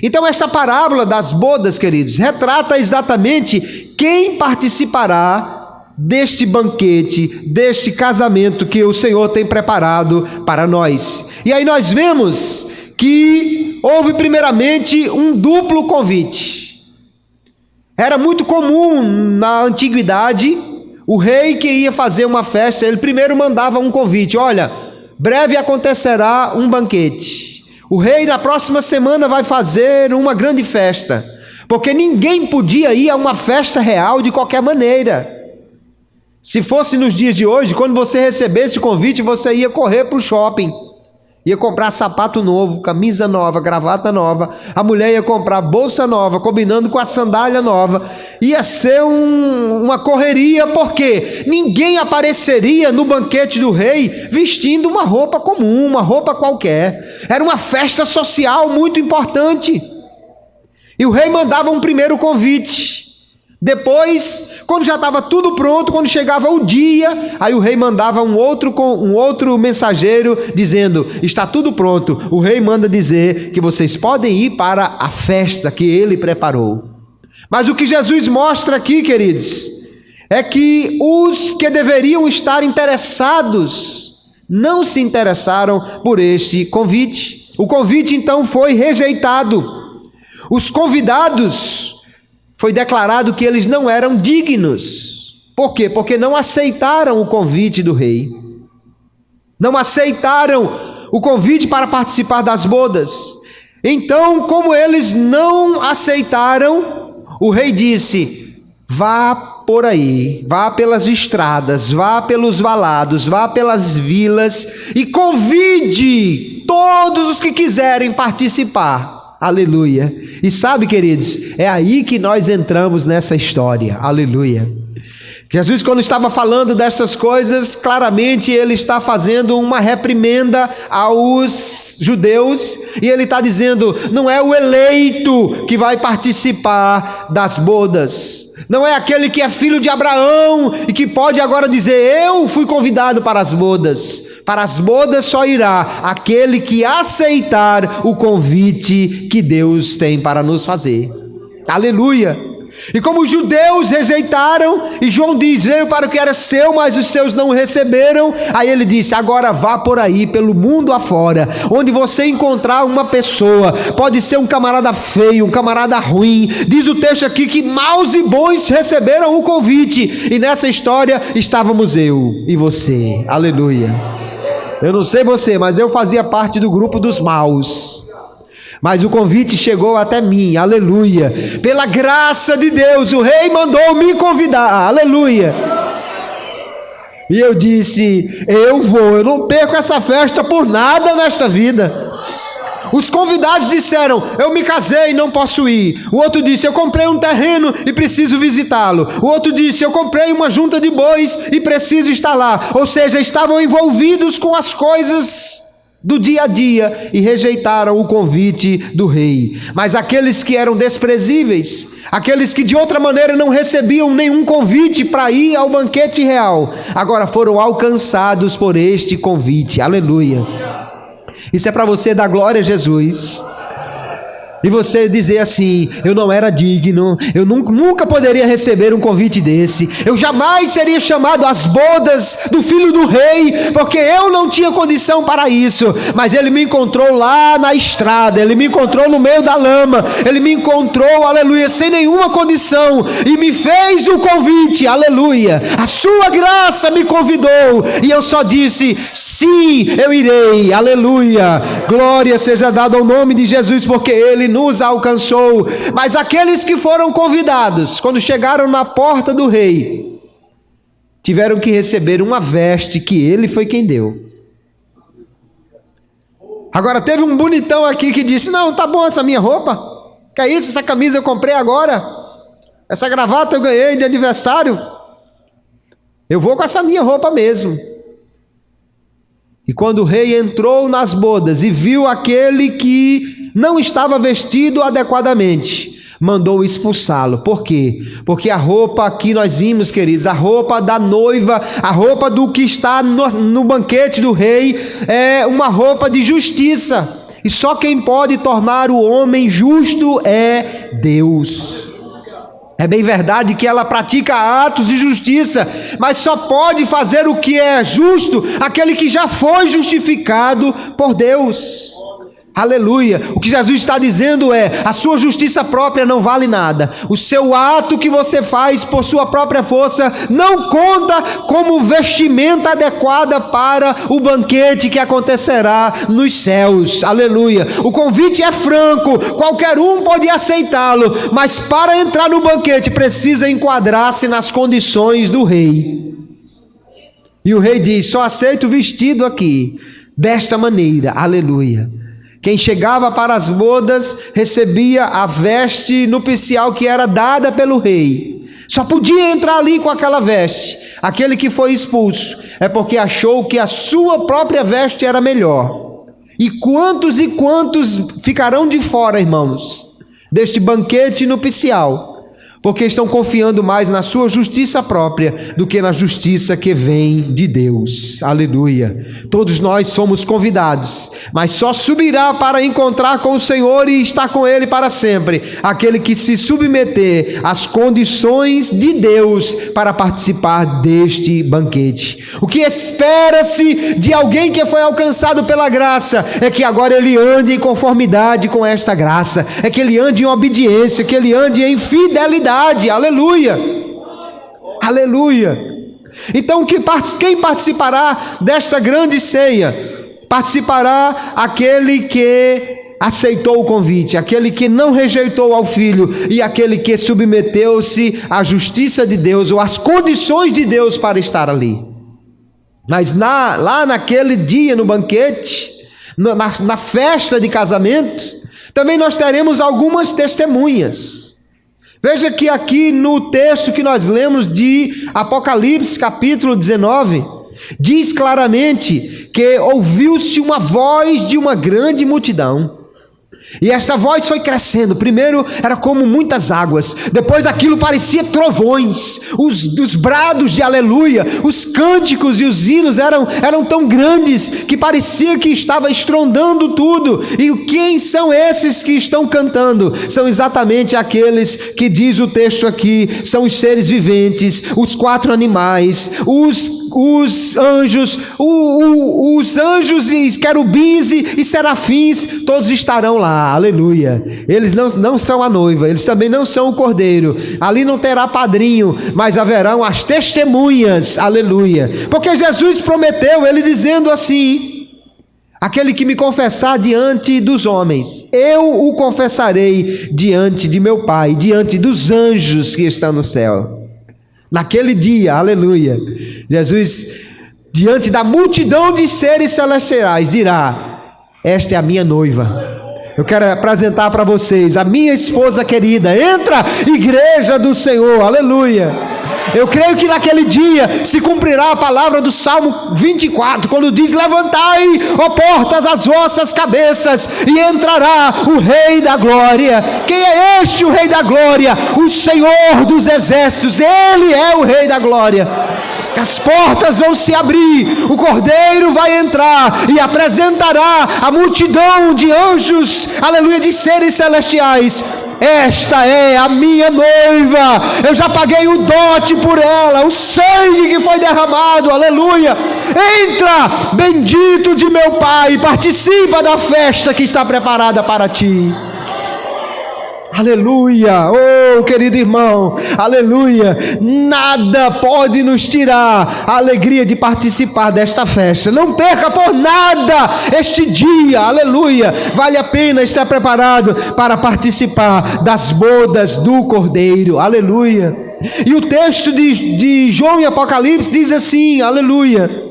S1: Então esta parábola das bodas, queridos, retrata exatamente quem participará deste banquete, deste casamento que o Senhor tem preparado para nós. E aí nós vemos que houve primeiramente um duplo convite. Era muito comum na antiguidade, o rei que ia fazer uma festa, ele primeiro mandava um convite: olha, breve acontecerá um banquete. O rei na próxima semana vai fazer uma grande festa, porque ninguém podia ir a uma festa real de qualquer maneira. Se fosse nos dias de hoje, quando você recebesse o convite, você ia correr para o shopping, ia comprar sapato novo, camisa nova, gravata nova, a mulher ia comprar bolsa nova, combinando com a sandália nova. Ia ser uma correria, porque ninguém apareceria no banquete do rei vestindo uma roupa comum, uma roupa qualquer. Era uma festa social muito importante. E o rei mandava um primeiro convite. Depois, quando já estava tudo pronto, quando chegava o dia, aí o rei mandava um outro mensageiro dizendo: está tudo pronto. O rei manda dizer que vocês podem ir para a festa que ele preparou. Mas o que Jesus mostra aqui, queridos, é que os que deveriam estar interessados não se interessaram por este convite. O convite então foi rejeitado. Os convidados, foi declarado que eles não eram dignos. Por quê? Porque não aceitaram o convite do rei. Não aceitaram o convite para participar das bodas. Então, como eles não aceitaram, o rei disse: vá por aí, vá pelas estradas, vá pelos valados, vá pelas vilas e convide todos os que quiserem participar. Aleluia. E sabe, queridos, é aí que nós entramos nessa história. Aleluia. Jesus, quando estava falando dessas coisas, claramente ele está fazendo uma reprimenda aos judeus, e ele está dizendo: não é o eleito que vai participar das bodas, não é aquele que é filho de Abraão e que pode agora dizer: eu fui convidado para as bodas. Para as bodas só irá aquele que aceitar o convite que Deus tem para nos fazer. Aleluia. E como os judeus rejeitaram, e João diz: veio para o que era seu, mas os seus não o receberam. Aí ele disse: agora vá por aí, pelo mundo afora, onde você encontrar uma pessoa, pode ser um camarada feio, um camarada ruim, diz o texto aqui que maus e bons receberam o convite, e nessa história estávamos eu e você. Aleluia. Eu não sei você, mas eu fazia parte do grupo dos maus. Mas o convite chegou até mim, aleluia. Pela graça de Deus, o rei mandou me convidar, aleluia. E eu disse: eu vou, eu não perco essa festa por nada nesta vida. Os convidados disseram: eu me casei e não posso ir. O outro disse: eu comprei um terreno e preciso visitá-lo. O outro disse: eu comprei uma junta de bois e preciso estar lá. Ou seja, estavam envolvidos com as coisas do dia a dia e rejeitaram o convite do rei. Mas aqueles que eram desprezíveis, aqueles que de outra maneira não recebiam nenhum convite para ir ao banquete real, agora foram alcançados por este convite. Aleluia. Isso é para você dar glória a Jesus. E você dizer assim: eu não era digno, eu nunca poderia receber um convite desse, eu jamais seria chamado às bodas do filho do rei, porque eu não tinha condição para isso, mas ele me encontrou lá na estrada, ele me encontrou no meio da lama, ele me encontrou, aleluia, sem nenhuma condição, e me fez o convite, aleluia. A sua graça me convidou, e eu só disse: sim, eu irei, aleluia. Glória seja dada ao nome de Jesus, porque ele nos alcançou. Mas aqueles que foram convidados, quando chegaram na porta do rei, tiveram que receber uma veste que ele foi quem deu. Agora teve um bonitão aqui que disse: não, tá bom essa minha roupa, que é isso, essa camisa eu comprei agora, essa gravata eu ganhei de aniversário, eu vou com essa minha roupa mesmo. E quando o rei entrou nas bodas e viu aquele que não estava vestido adequadamente, mandou expulsá-lo. Por quê? Porque a roupa aqui nós vimos, queridos, a roupa da noiva, a roupa do que está no banquete do rei, é uma roupa de justiça. E só quem pode tornar o homem justo é Deus. É bem verdade que ela pratica atos de justiça, mas só pode fazer o que é justo aquele que já foi justificado por Deus. Aleluia. O que Jesus está dizendo é: a sua justiça própria não vale nada. O seu ato que você faz por sua própria força não conta como vestimenta adequada para o banquete que acontecerá nos céus. Aleluia. O convite é franco, qualquer um pode aceitá-lo, mas para entrar no banquete precisa enquadrar-se nas condições do rei. E o rei diz: só aceito o vestido aqui, desta maneira. Aleluia. Quem chegava para as bodas recebia a veste nupcial que era dada pelo rei. Só podia entrar ali com aquela veste. Aquele que foi expulso é porque achou que a sua própria veste era melhor. E quantos ficarão de fora, irmãos, deste banquete nupcial? Porque estão confiando mais na sua justiça própria do que na justiça que vem de Deus. Aleluia. Todos nós somos convidados, mas só subirá para encontrar com o Senhor e estar com Ele para sempre aquele que se submeter às condições de Deus para participar deste banquete. O que espera-se de alguém que foi alcançado pela graça é que agora ele ande em conformidade com esta graça, é que ele ande em obediência, que ele ande em fidelidade. Aleluia, aleluia. Então quem participará desta grande ceia? Participará aquele que aceitou o convite, aquele que não rejeitou ao Filho e aquele que submeteu-se à justiça de Deus ou às condições de Deus para estar ali. Mas lá naquele dia, no banquete, na festa de casamento, também nós teremos algumas testemunhas. Veja que aqui no texto que nós lemos de Apocalipse capítulo 19, diz claramente que ouviu-se uma voz de uma grande multidão. E essa voz foi crescendo. Primeiro era como muitas águas, depois aquilo parecia trovões, os brados de aleluia, os cânticos e os hinos eram tão grandes que parecia que estava estrondando tudo. E quem são esses que estão cantando? São exatamente aqueles que diz o texto aqui, são os seres viventes, os 4 animais, os anjos, os anjos e querubins e serafins, todos estarão lá. Aleluia. Eles não são a noiva, eles também não são o cordeiro. Ali não terá padrinho, mas haverão as testemunhas. Aleluia. Porque Jesus prometeu, ele dizendo assim: aquele que me confessar diante dos homens, eu o confessarei diante de meu Pai, diante dos anjos que estão no céu. Naquele dia, aleluia, Jesus, diante da multidão de seres celestiais, dirá: esta é a minha noiva. Eu quero apresentar para vocês a minha esposa querida. Entra, igreja do Senhor, aleluia. Eu creio que naquele dia se cumprirá a palavra do Salmo 24, quando diz: levantai, ó portas, as vossas cabeças, e entrará o Rei da Glória. Quem é este o Rei da Glória? O Senhor dos Exércitos, Ele é o Rei da Glória. As portas vão se abrir, o Cordeiro vai entrar e apresentará a multidão de anjos, aleluia, de seres celestiais. Esta é a minha noiva, eu já paguei o dote por ela, o sangue que foi derramado, aleluia. Entra, bendito de meu Pai, participa da festa que está preparada para ti. Aleluia, oh querido irmão, aleluia, nada pode nos tirar a alegria de participar desta festa. Não perca por nada este dia, aleluia. Vale a pena estar preparado para participar das bodas do Cordeiro, aleluia. E o texto de João em Apocalipse diz assim, aleluia: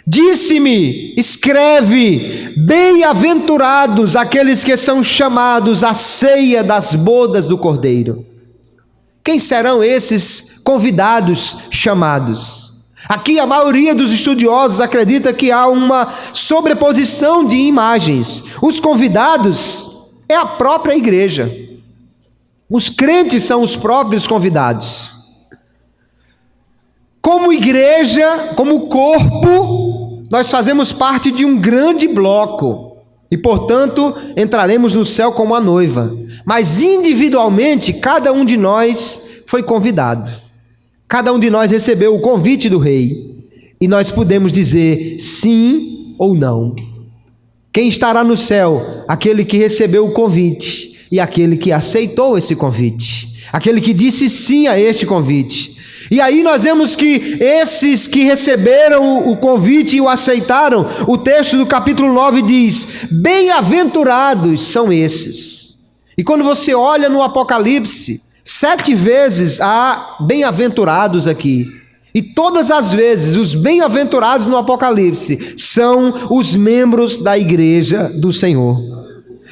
S1: disse-me, escreve, bem-aventurados aqueles que são chamados à ceia das bodas do Cordeiro. Quem serão esses convidados chamados? Aqui a maioria dos estudiosos acredita que há uma sobreposição de imagens. Os convidados é a própria igreja. Os crentes são os próprios convidados. Como igreja, como corpo, nós fazemos parte de um grande bloco e, portanto, entraremos no céu como a noiva. Mas individualmente, cada um de nós foi convidado. Cada um de nós recebeu o convite do rei e nós podemos dizer sim ou não. Quem estará no céu? Aquele que recebeu o convite e aquele que aceitou esse convite, aquele que disse sim a este convite. E aí nós vemos que esses que receberam o convite e o aceitaram, o texto do capítulo 9 diz: bem-aventurados são esses. E quando você olha no Apocalipse, 7 vezes há bem-aventurados aqui. E todas as vezes os bem-aventurados no Apocalipse são os membros da igreja do Senhor.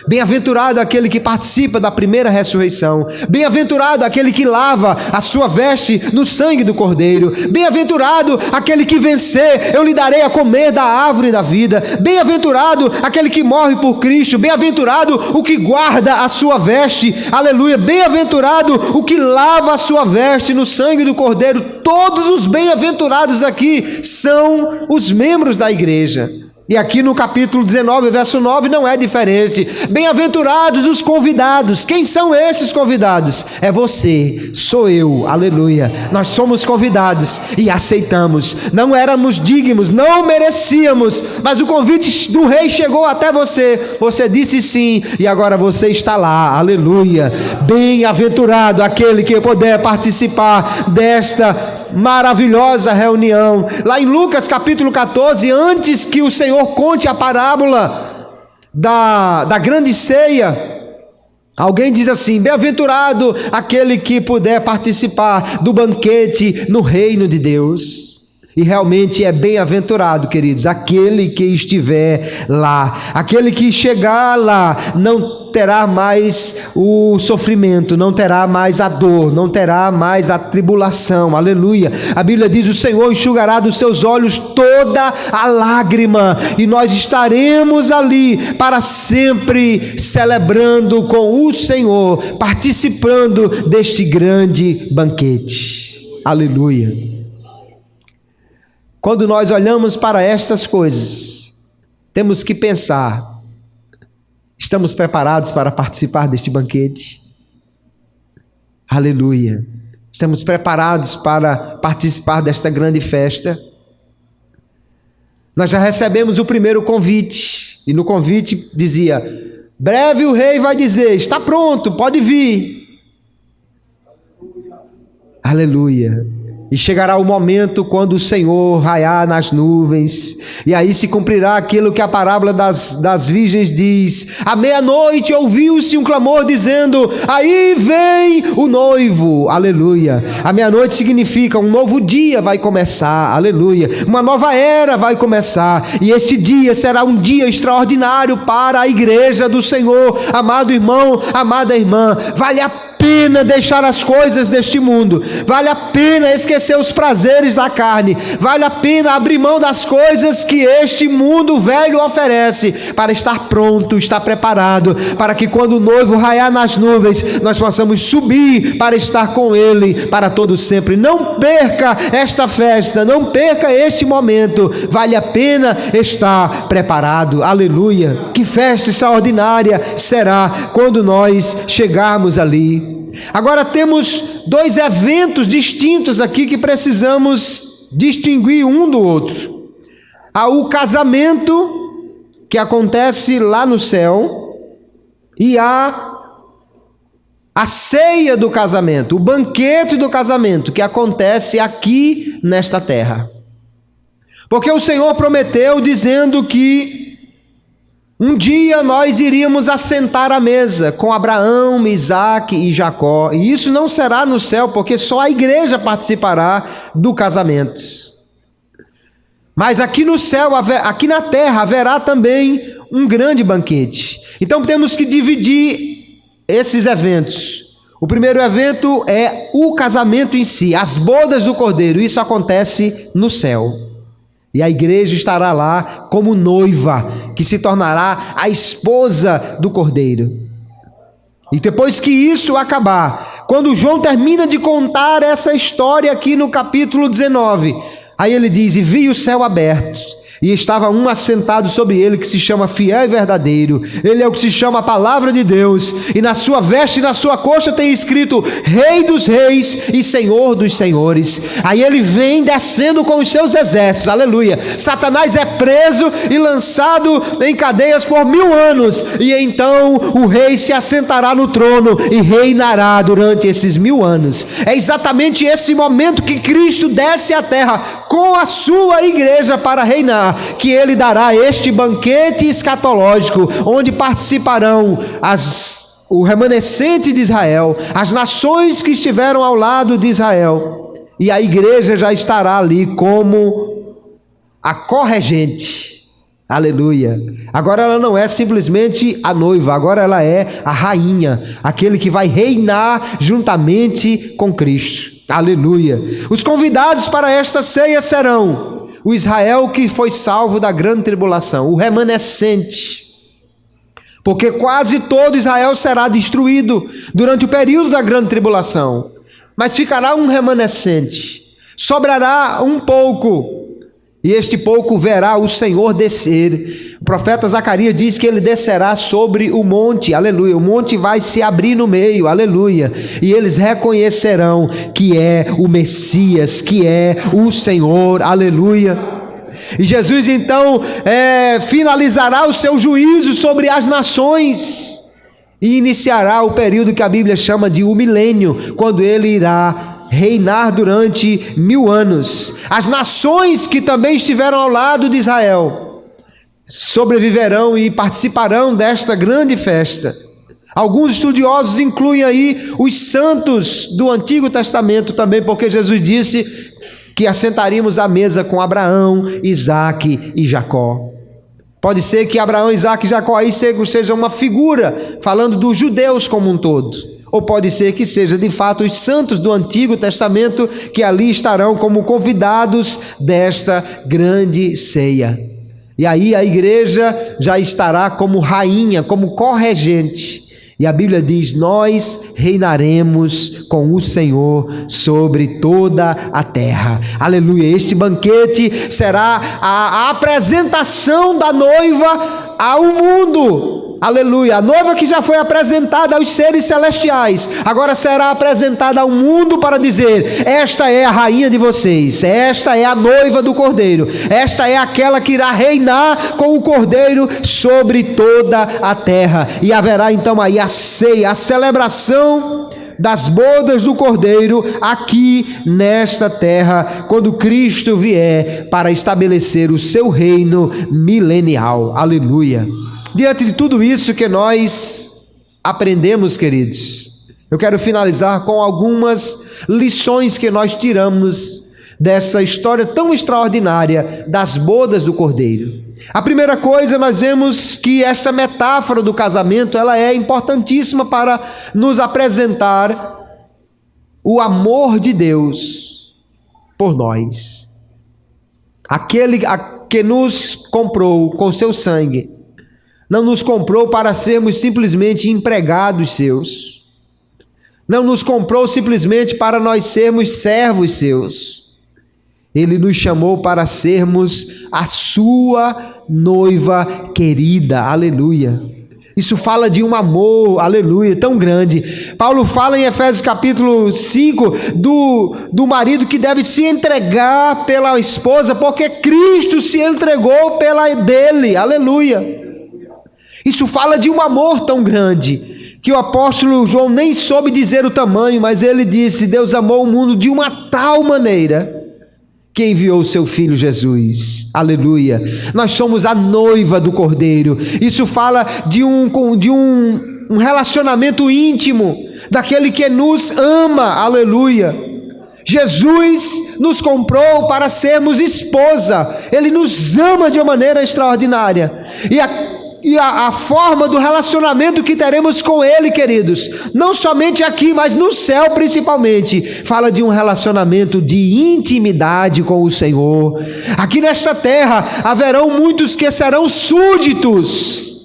S1: Bem-aventurado aquele que participa da primeira ressurreição. Bem-aventurado aquele que lava a sua veste no sangue do Cordeiro. Bem-aventurado aquele que vencer, eu lhe darei a comer da árvore da vida. Bem-aventurado aquele que morre por Cristo. Bem-aventurado o que guarda a sua veste. Aleluia. Bem-aventurado o que lava a sua veste no sangue do Cordeiro. Todos os bem-aventurados aqui são os membros da igreja. E aqui no capítulo 19, verso 9, não é diferente. Bem-aventurados os convidados. Quem são esses convidados? É você, sou eu, aleluia. Nós somos convidados e aceitamos. Não éramos dignos, não merecíamos, mas o convite do rei chegou até você. Você disse sim e agora você está lá, aleluia. Bem-aventurado aquele que puder participar desta maravilhosa reunião. Lá em Lucas capítulo 14, antes que o Senhor conte a parábola da grande ceia, alguém diz assim: bem-aventurado aquele que puder participar do banquete no reino de Deus. E realmente é bem-aventurado, queridos, aquele que estiver lá, aquele que chegar lá, não terá mais o sofrimento, não terá mais a dor, não terá mais a tribulação, aleluia. A Bíblia diz: o Senhor enxugará dos seus olhos toda a lágrima, e nós estaremos ali para sempre celebrando com o Senhor, participando deste grande banquete, aleluia. Quando nós olhamos para estas coisas, temos que pensar: estamos preparados para participar deste banquete? Aleluia! Estamos preparados para participar desta grande festa? Nós já recebemos o primeiro convite, e no convite dizia: breve o rei vai dizer, está pronto, pode vir. Aleluia! E chegará o momento quando o Senhor raiar nas nuvens, e aí se cumprirá aquilo que a parábola das virgens diz: à meia-noite ouviu-se um clamor dizendo: aí vem o noivo, aleluia. A meia-noite significa um novo dia vai começar, aleluia. Uma nova era vai começar, e este dia será um dia extraordinário para a igreja do Senhor. Amado irmão, amada irmã, vale a pena deixar as coisas deste mundo, vale a pena esquecer os prazeres da carne, vale a pena abrir mão das coisas que este mundo velho oferece, para estar pronto, estar preparado, para que quando o noivo raiar nas nuvens, nós possamos subir para estar com ele para todo sempre. Não perca esta festa, não perca este momento, vale a pena estar preparado, aleluia. Que festa extraordinária será quando nós chegarmos ali. Agora temos 2 eventos distintos aqui que precisamos distinguir um do outro. Há o casamento, que acontece lá no céu, e há a ceia do casamento, o banquete do casamento que acontece aqui nesta terra. Porque o Senhor prometeu dizendo que um dia nós iríamos assentar à mesa com Abraão, Isaque e Jacó. E isso não será no céu, porque só a igreja participará do casamento. Mas aqui no céu, aqui na terra, haverá também um grande banquete. Então temos que dividir esses eventos. O primeiro evento é o casamento em si, as bodas do Cordeiro. Isso acontece no céu. E a igreja estará lá como noiva, que se tornará a esposa do Cordeiro. E depois que isso acabar, quando João termina de contar essa história aqui no capítulo 19, aí ele diz: e vi o céu aberto, e estava um assentado sobre ele que se chama Fiel e Verdadeiro. Ele é o que se chama a Palavra de Deus, e na sua veste e na sua coxa tem escrito Rei dos Reis e Senhor dos Senhores. Aí ele vem descendo com os seus exércitos, aleluia. Satanás é preso e lançado em cadeias por 1000 anos, e então o rei se assentará no trono e reinará durante esses 1000 anos. É exatamente esse momento que Cristo desce à terra com a sua igreja para reinar, que ele dará este banquete escatológico, onde participarão o remanescente de Israel, as nações que estiveram ao lado de Israel, e a igreja já estará ali como a corregente, aleluia. Agora ela não é simplesmente a noiva, agora ela é a rainha, aquele que vai reinar juntamente com Cristo, aleluia. Os convidados para esta ceia serão o Israel que foi salvo da grande tribulação, o remanescente, porque quase todo Israel será destruído durante o período da grande tribulação, mas ficará um remanescente, sobrará um pouco, e este pouco verá o Senhor descer. O profeta Zacarias diz que ele descerá sobre o monte, aleluia. O monte vai se abrir no meio, aleluia. E eles reconhecerão que é o Messias, que é o Senhor, aleluia. E Jesus então finalizará o seu juízo sobre as nações e iniciará o período que a Bíblia chama de o milênio, quando ele irá reinar durante 1000 anos. As nações que também estiveram ao lado de Israel sobreviverão e participarão desta grande festa. Alguns estudiosos incluem aí os santos do Antigo Testamento também, porque Jesus disse que assentaríamos à mesa com Abraão, Isaque e Jacó. Pode ser que Abraão, Isaque e Jacó aí seja uma figura falando dos judeus como um todo. Ou pode ser que seja de fato os santos do Antigo Testamento que ali estarão como convidados desta grande ceia. E aí a igreja já estará como rainha, como corregente. E a Bíblia diz: nós reinaremos com o Senhor sobre toda a terra. Aleluia! Este banquete será a apresentação da noiva ao mundo. Aleluia! A noiva que já foi apresentada aos seres celestiais, agora será apresentada ao mundo para dizer: esta é a rainha de vocês, esta é a noiva do Cordeiro, esta é aquela que irá reinar com o Cordeiro sobre toda a terra. E haverá então aí a ceia, a celebração das bodas do Cordeiro aqui nesta terra, quando Cristo vier para estabelecer o seu reino milenial. Aleluia! Diante de tudo isso que nós aprendemos, queridos, eu quero finalizar com algumas lições que nós tiramos dessa história tão extraordinária das bodas do Cordeiro. A primeira coisa, nós vemos que esta metáfora do casamento, ela é importantíssima para nos apresentar o amor de Deus por nós. Aquele que nos comprou com seu sangue, não nos comprou para sermos simplesmente empregados seus. Não nos comprou simplesmente para nós sermos servos seus. Ele nos chamou para sermos a sua noiva querida. Aleluia! Isso fala de um amor, aleluia, tão grande. Paulo fala em Efésios capítulo 5 do marido que deve se entregar pela esposa, porque Cristo se entregou pela dele. Aleluia! Isso fala de um amor tão grande, que o apóstolo João nem soube dizer o tamanho, mas ele disse: Deus amou o mundo de uma tal maneira que enviou o seu Filho Jesus. Aleluia. Nós somos a noiva do Cordeiro. Isso fala de um relacionamento íntimo daquele que nos ama. Aleluia. Jesus nos comprou para sermos esposa. Ele nos ama de uma maneira extraordinária. E a forma do relacionamento que teremos com Ele, queridos, não somente aqui, mas no céu principalmente, fala de um relacionamento de intimidade com o Senhor. Aqui nesta terra haverão muitos que serão súditos,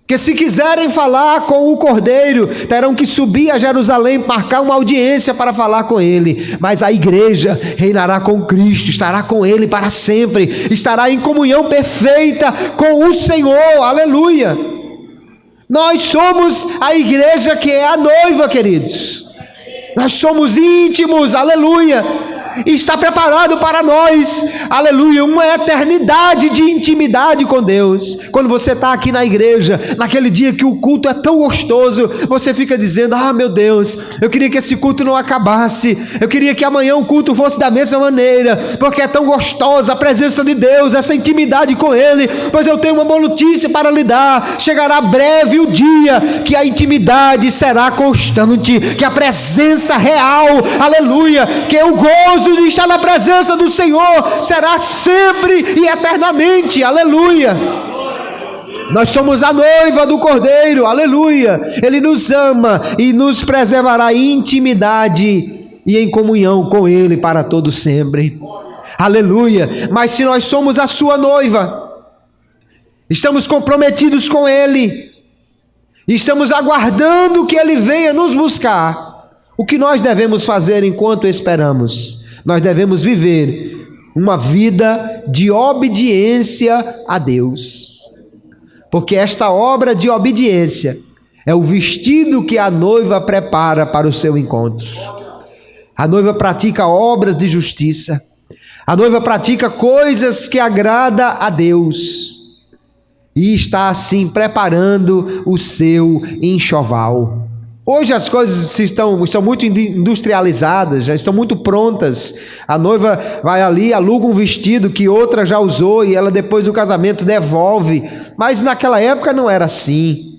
S1: que se quiserem falar com o Cordeiro, terão que subir a Jerusalém, marcar uma audiência para falar com Ele. Mas a igreja reinará com Cristo, estará com Ele para sempre, estará em comunhão perfeita com o Senhor. Aleluia. Nós somos a igreja que é a noiva, queridos. Nós somos íntimos, aleluia. E está preparado para nós, aleluia, uma eternidade de intimidade com Deus. Quando você está aqui na igreja, naquele dia que o culto é tão gostoso, você fica dizendo: ah, meu Deus, eu queria que esse culto não acabasse, eu queria que amanhã o culto fosse da mesma maneira, porque é tão gostosa a presença de Deus, essa intimidade com Ele. Pois eu tenho uma boa notícia para lhe dar: chegará breve o dia que a intimidade será constante, que a presença real, aleluia, que o gozo de estar na presença do Senhor será sempre e eternamente. Aleluia. Nós somos a noiva do Cordeiro. Aleluia. Ele nos ama e nos preservará em intimidade e em comunhão com Ele para todo sempre. Aleluia. Mas se nós somos a sua noiva, estamos comprometidos com Ele, estamos aguardando que Ele venha nos buscar, o que nós devemos fazer enquanto esperamos? Nós devemos viver uma vida de obediência a Deus, porque esta obra de obediência é o vestido que a noiva prepara para o seu encontro. A noiva pratica obras de justiça, a noiva pratica coisas que agradam a Deus, e está assim preparando o seu enxoval. Hoje as coisas estão muito industrializadas, já estão muito prontas. A noiva vai ali, aluga um vestido que outra já usou e ela depois do casamento devolve. Mas naquela época não era assim.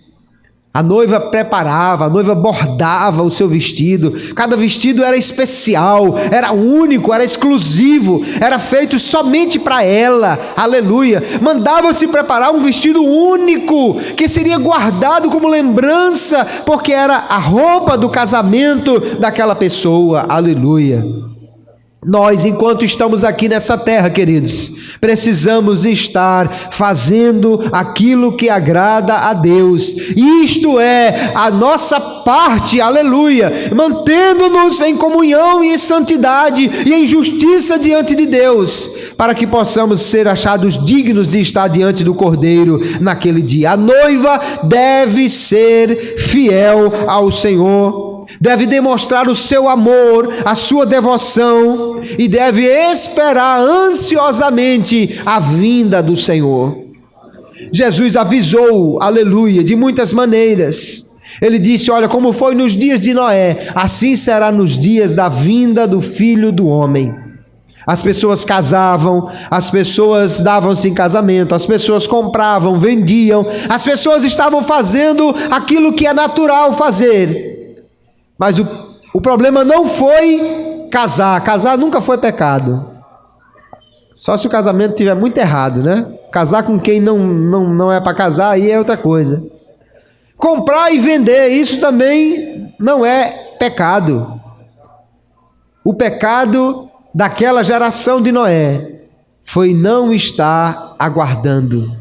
S1: A noiva preparava, a noiva bordava o seu vestido. Cada vestido era especial, era único, era exclusivo, era feito somente para ela. Aleluia. Mandava-se preparar um vestido único, que seria guardado como lembrança, porque era a roupa do casamento daquela pessoa. Aleluia. Nós, enquanto estamos aqui nessa terra, queridos, precisamos estar fazendo aquilo que agrada a Deus. Isto é a nossa parte, aleluia, mantendo-nos em comunhão e em santidade e em justiça diante de Deus, para que possamos ser achados dignos de estar diante do Cordeiro naquele dia. A noiva deve ser fiel ao Senhor, deve demonstrar o seu amor, a sua devoção, e deve esperar ansiosamente a vinda do Senhor. Jesus avisou, aleluia, de muitas maneiras. Ele disse: olha, como foi nos dias de Noé, assim será nos dias da vinda do Filho do Homem. As pessoas casavam, as pessoas davam-se em casamento, as pessoas compravam, vendiam, as pessoas estavam fazendo aquilo que é natural fazer. Mas o problema não foi casar. Casar nunca foi pecado. Só se o casamento estiver muito errado, né? Casar com quem não é para casar, aí é outra coisa. Comprar e vender, isso também não é pecado. O pecado daquela geração de Noé foi não estar aguardando,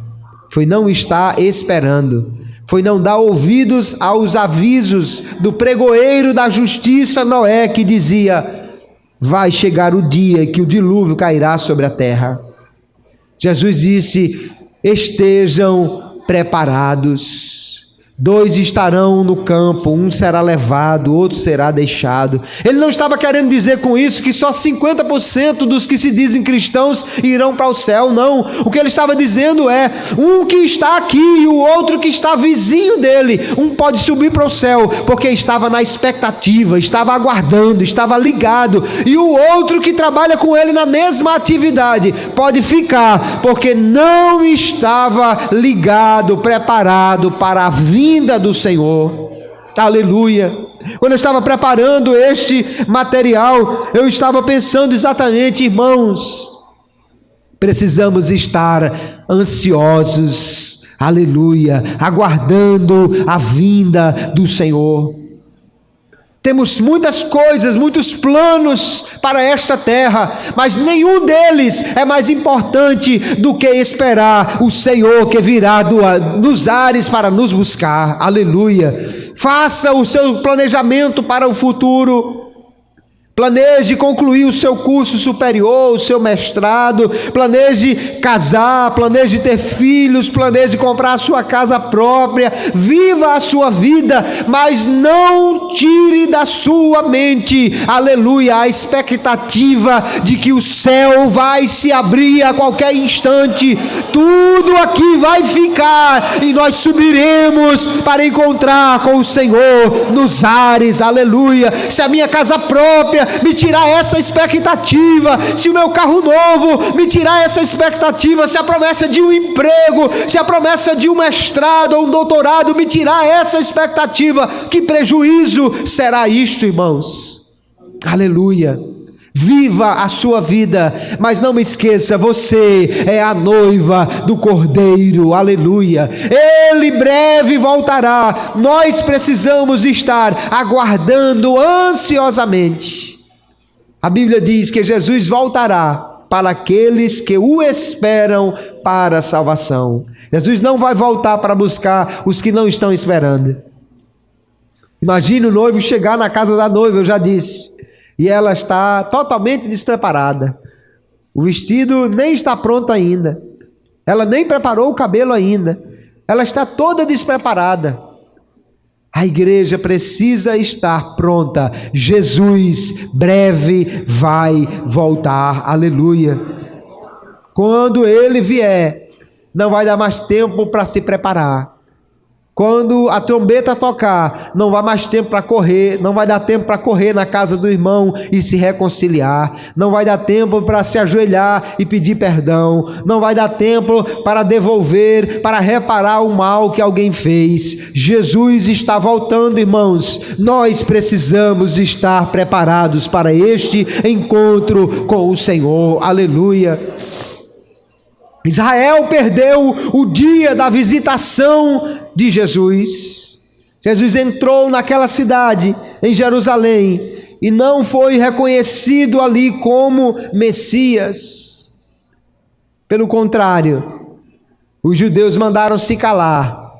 S1: foi não estar esperando, foi não dar ouvidos aos avisos do pregoeiro da justiça Noé, que dizia: vai chegar o dia que o dilúvio cairá sobre a terra. Jesus disse: estejam preparados, 2 estarão no campo, um será levado, outro será deixado. Ele não estava querendo dizer com isso que só 50% dos que se dizem cristãos irão para o céu, não. O que ele estava dizendo é, um que está aqui e o outro que está vizinho dele, um pode subir para o céu, porque estava na expectativa, estava aguardando, estava ligado, e o outro que trabalha com ele na mesma atividade, pode ficar, porque não estava ligado, preparado para a vinda do Senhor. Aleluia. Quando eu estava preparando este material, eu estava pensando exatamente, irmãos, precisamos estar ansiosos, aleluia, aguardando a vinda do Senhor. Temos muitas coisas, muitos planos para esta terra, mas nenhum deles é mais importante do que esperar o Senhor que virá nos ares para nos buscar. Aleluia. Faça o seu planejamento para o futuro. Planeje concluir o seu curso superior, o seu mestrado, planeje casar, planeje ter filhos, planeje comprar a sua casa própria, viva a sua vida, mas não tire da sua mente, aleluia, a expectativa de que o céu vai se abrir a qualquer instante, tudo aqui vai ficar e nós subiremos para encontrar com o Senhor nos ares, aleluia. Se a minha casa própria me tirar essa expectativa, se o meu carro novo me tirar essa expectativa, se a promessa de um emprego, se a promessa de um mestrado ou um doutorado me tirar essa expectativa, que prejuízo será isto, irmãos? Aleluia. Viva a sua vida, mas não me esqueça, você é a noiva do Cordeiro, aleluia. Ele breve voltará, nós precisamos estar aguardando ansiosamente. A Bíblia diz que Jesus voltará para aqueles que o esperam para a salvação. Jesus não vai voltar para buscar os que não estão esperando. Imagine o noivo chegar na casa da noiva, eu já disse, e ela está totalmente despreparada. O vestido nem está pronto ainda. Ela nem preparou o cabelo ainda. Ela está toda despreparada. A igreja precisa estar pronta. Jesus breve vai voltar. Aleluia. Quando ele vier, não vai dar mais tempo para se preparar. Quando a trombeta tocar, não vai mais tempo para correr, não vai dar tempo para correr na casa do irmão e se reconciliar, não vai dar tempo para se ajoelhar e pedir perdão, não vai dar tempo para devolver, para reparar o mal que alguém fez. Jesus está voltando, irmãos, nós precisamos estar preparados para este encontro com o Senhor, aleluia. Israel perdeu o dia da visitação de Jesus. Jesus entrou naquela cidade, em Jerusalém, e não foi reconhecido ali como Messias. Pelo contrário, os judeus mandaram se calar.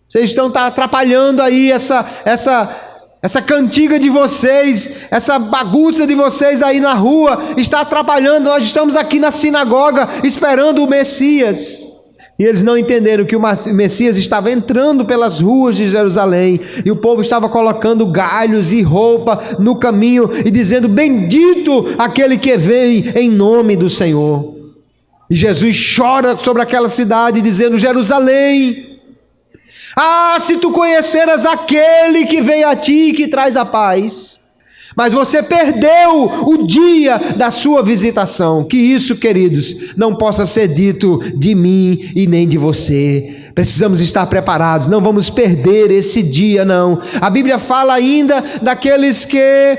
S1: Vocês estão atrapalhando aí essa cantiga de vocês, essa bagunça de vocês aí na rua, está atrapalhando, nós estamos aqui na sinagoga esperando o Messias. E eles não entenderam que o Messias estava entrando pelas ruas de Jerusalém, e o povo estava colocando galhos e roupa no caminho, e dizendo, bendito aquele que vem em nome do Senhor. E Jesus chora sobre aquela cidade, dizendo, Jerusalém, ah, se tu conheceras aquele que veio a ti e que traz a paz, mas você perdeu o dia da sua visitação. Que isso, queridos, não possa ser dito de mim e nem de você. Precisamos estar preparados, não vamos perder esse dia, não. A Bíblia fala ainda daqueles que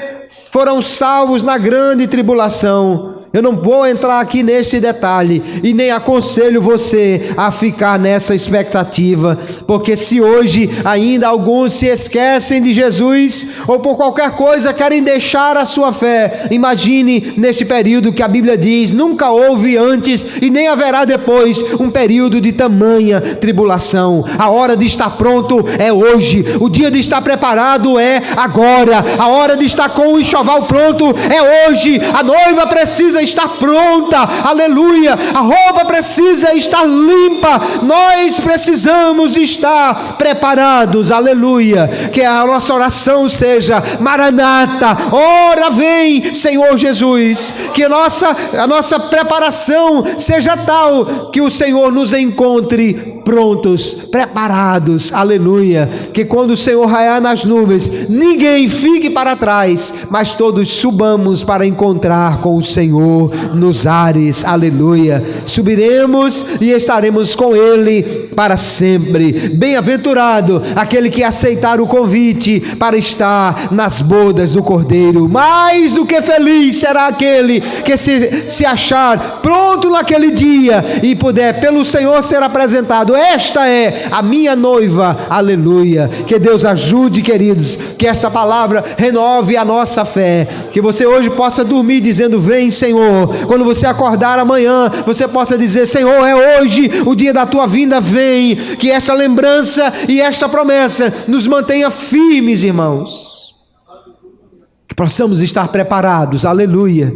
S1: foram salvos na grande tribulação. Eu não vou entrar aqui neste detalhe e nem aconselho você a ficar nessa expectativa, porque se hoje ainda alguns se esquecem de Jesus ou por qualquer coisa querem deixar a sua fé, imagine neste período que a Bíblia diz, nunca houve antes e nem haverá depois um período de tamanha tribulação. A hora de estar pronto é hoje, o dia de estar preparado é agora, a hora de estar com o enxoval pronto é hoje. A noiva precisa precisa estar pronta, aleluia, a roupa precisa estar limpa, nós precisamos estar preparados, aleluia, que a nossa oração seja: Maranata, ora vem Senhor Jesus, que a nossa preparação seja tal, que o Senhor nos encontre prontos, preparados, aleluia, que quando o Senhor raiar nas nuvens, ninguém fique para trás, mas todos subamos para encontrar com o Senhor nos ares, aleluia, subiremos e estaremos com Ele para sempre. Bem-aventurado aquele que aceitar o convite para estar nas bodas do Cordeiro. Mais do que feliz será aquele que se achar pronto naquele dia e puder pelo Senhor ser apresentado: esta é a minha noiva, aleluia. Que Deus ajude, queridos, que essa palavra renove a nossa fé, que você hoje possa dormir dizendo: vem Senhor. Quando você acordar amanhã, você possa dizer: Senhor, é hoje o dia da tua vinda, vem. Que esta lembrança e esta promessa nos mantenha firmes, irmãos, que possamos estar preparados, aleluia,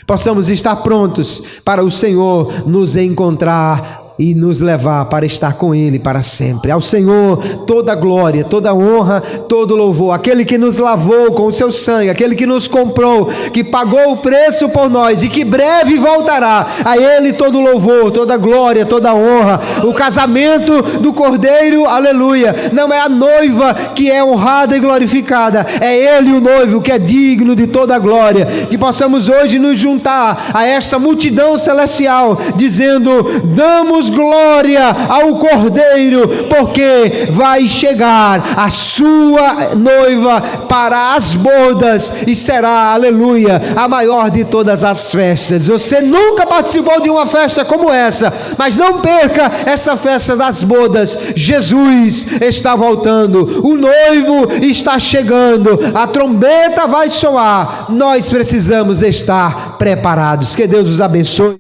S1: possamos estar prontos para o Senhor nos encontrar e nos levar para estar com Ele para sempre. Ao Senhor toda glória, toda honra, todo louvor. Aquele que nos lavou com o seu sangue, aquele que nos comprou, que pagou o preço por nós e que breve voltará, a Ele todo louvor, toda glória, toda honra. O casamento do Cordeiro, aleluia, não é a noiva que é honrada e glorificada, é Ele o noivo que é digno de toda a glória. Que possamos hoje nos juntar a esta multidão celestial, dizendo: damos glória ao Cordeiro, porque vai chegar a sua noiva para as bodas e será, aleluia, a maior de todas as festas. Você nunca participou de uma festa como essa, mas não perca essa festa das bodas. Jesus está voltando, o noivo está chegando, a trombeta vai soar, nós precisamos estar preparados. Que Deus os abençoe.